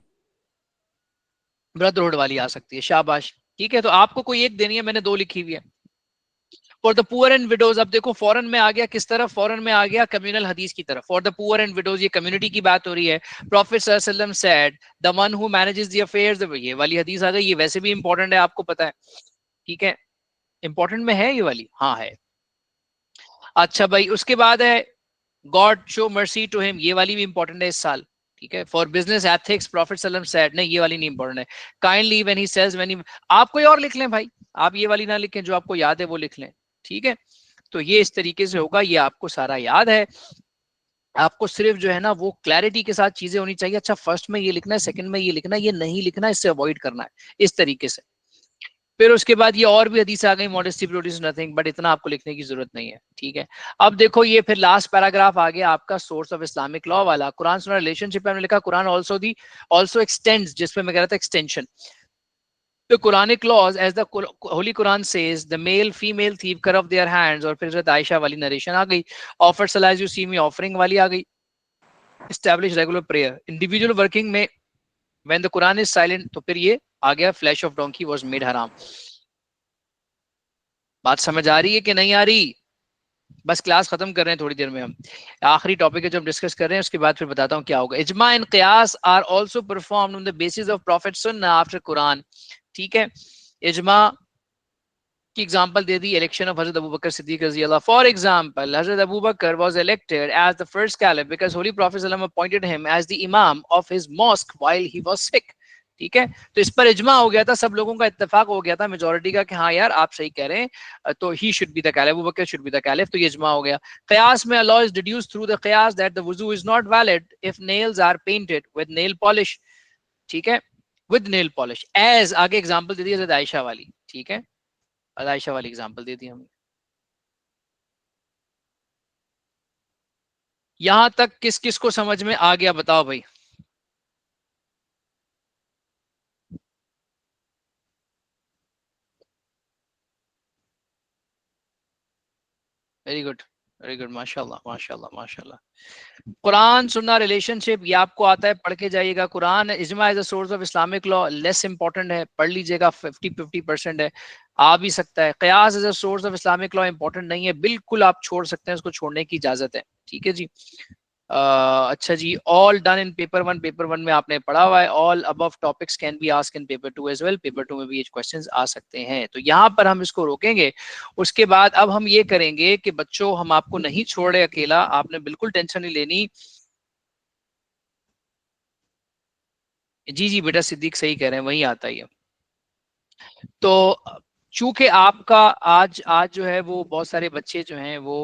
ब्रदरहुड वाली आ सकती है, शाबाश। ठीक है, तो आपको कोई एक देनी है, मैंने दो लिखी हुई है। For the poor and widows, अब देखो फॉरन में आ गया, किस तरफ फॉरन में आ गया? कम्युनल हदीस की तरफ। For the poor and widows, ये कम्युनिटी की बात हो रही है। प्रॉफेट सल्लल्लाहु अलैहि वसल्लम said the one who manages the affairs, ये वाली हदीस आ गई। ये वैसे भी इंपॉर्टेंट है, आपको पता है। ठीक है, इंपॉर्टेंट में है ये वाली, हाँ है। अच्छा भाई, उसके बाद है god show mercy to him, ये वाली भी इंपॉर्टेंट है इस साल। ठीक है, फॉर बिजनेस एथिक्स प्रॉफेट सल्लम सेड, नहीं ये वाली नहीं इंपॉर्टेंट है। Kindly when he says when he, आप कोई और लिख लें भाई, आप ये वाली ना लिखें, जो आपको याद है वो लिख लें। ठीक है, तो ये इस तरीके से होगा, ये आपको सारा याद है। आपको सिर्फ जो है ना वो क्लैरिटी के साथ चीजें होनी चाहिए। अच्छा फर्स्ट में ये लिखना है, सेकंड में ये लिखना है, ये नहीं लिखना है, इससे अवॉइड करना है इस तरीके से। फिर उसके बाद ये और भी हदीस आ गई, मॉडेस्टी प्रोड्यूस नथिंग, बट इतना आपको लिखने की जरूरत नहीं है। ठीक है, अब देखो ये फिर लास्ट पैराग्राफ आ गया आपका सोर्स ऑफ इस्लामिक लॉ वाला। कुरान सुन्नह रिलेशनशिप में हमने लिखा कुरान ऑल्सो एक्सटेंड्स, जिसमें मैं कह रहा था extension. The Quranic laws, as the Holy Quran says, the male female thief cut off their hands, और फिर हज़रत आयशा वाली नरेशन आ गई। Offer salah as you see me offering वाली आ गई। Establish regular prayer, individual working में when the Quran is silent, तो फिर ये आ गया flesh of donkey was made haram। बात समझ आ रही है कि नहीं आ रही? बस क्लास खत्म कर रहे हैं थोड़ी देर में, हम आखिरी टॉपिक है जो हम डिस्कस कर रहे हैं, उसके बाद फिर बताता हूँ क्या होगा। इजमा एंड क़ियास are also performed on the basis of prophet sunnah after Quran. ठीक है, इजमा की एग्जांपल दे दी, इलेक्शन ऑफ हजरत अबू बकर सिद्दीक रजी अल्लाह। फॉर एग्जांपल, हजरत Abu Bakr was elected as the first caliph because holy prophet सल्लल्लाहु अलैहि वसल्लम appointed him as the imam of his mosque while he was sick. ठीक है, तो इस पर इजमा हो गया था, सब लोगों का इत्तेफाक हो गया था, मेजॉरिटी का, कि हाँ यार आप सही कह रहे हैं, तो he should be the caliph, Abu Bakr should be the caliph, तो ये इजमा हो गया। क़ियास में law is deduced through the क़ियास दैट द वुजू is not valid if nails are painted with nail polish. ठीक है, विद नेल पॉलिश, एज आगे एग्जांपल दे दी हज़रत आयशा वाली। ठीक है, आयशा वाली एग्जांपल दे दी हमने। यहां तक किस किस को समझ में आ गया बताओ भाई? वेरी गुड, वेरी गुड, माशाल्लाह माशाल्लाह माशाल्लाह। कुरान सुन्ना रिलेशनशिप, ये आपको आता है, पढ़ के जाइएगा। कुरान इजमा as a source of Islamic law less important है, पढ़ लीजिएगा, 50% है, आ भी सकता है। क़ियास as a source of Islamic law important नहीं है, बिल्कुल आप छोड़ सकते हैं, उसको छोड़ने की इजाजत है। ठीक है जी। अच्छा जी, all done in paper 1, paper 1 में आपने पढ़ा हुआ है। All above topics can be asked in paper 2 as well, paper 2 में भी ये क्वेश्चंस आ सकते हैं। तो यहाँ पर हम इसको रोकेंगे, उसके बाद अब हम ये करेंगे कि बच्चों हम आपको नहीं छोड़ रहे अकेला, आपने बिल्कुल टेंशन नहीं लेनी। जी जी बेटा, सिद्दीक सही कह रहे हैं, वही आता है। तो चूंकि आपका आज आज जो है वो बहुत सारे बच्चे जो हैं वो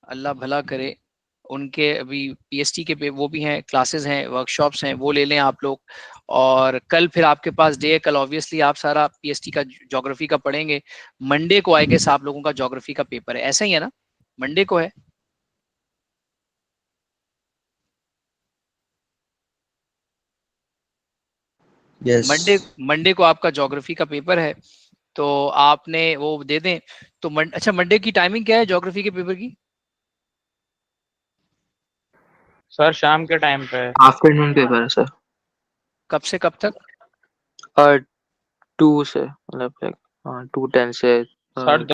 अल्लाह भला करे, उनके अभी पीएसटी के वो भी हैं, क्लासेस हैं, वर्कशॉप्स हैं, वो ले लें आप लोग। और कल फिर आपके पास डे है, कल ऑब्वियसली आप सारा पीएसटी का ज्योग्राफी का पढ़ेंगे। मंडे को आई गेस आप लोगों का ज्योग्राफी का पेपर है, ऐसा ही है ना? मंडे को है। यस मंडे को आपका ज्योग्राफी का पेपर है, तो आपने वो दे दें। तो अच्छा मंडे की टाइमिंग क्या है ज्योग्राफी के पेपर की? सर शाम के टाइम पे आफ्टरनून पेपर है सर। कब से कब तक? 2 से, मतलब 2:10 से सर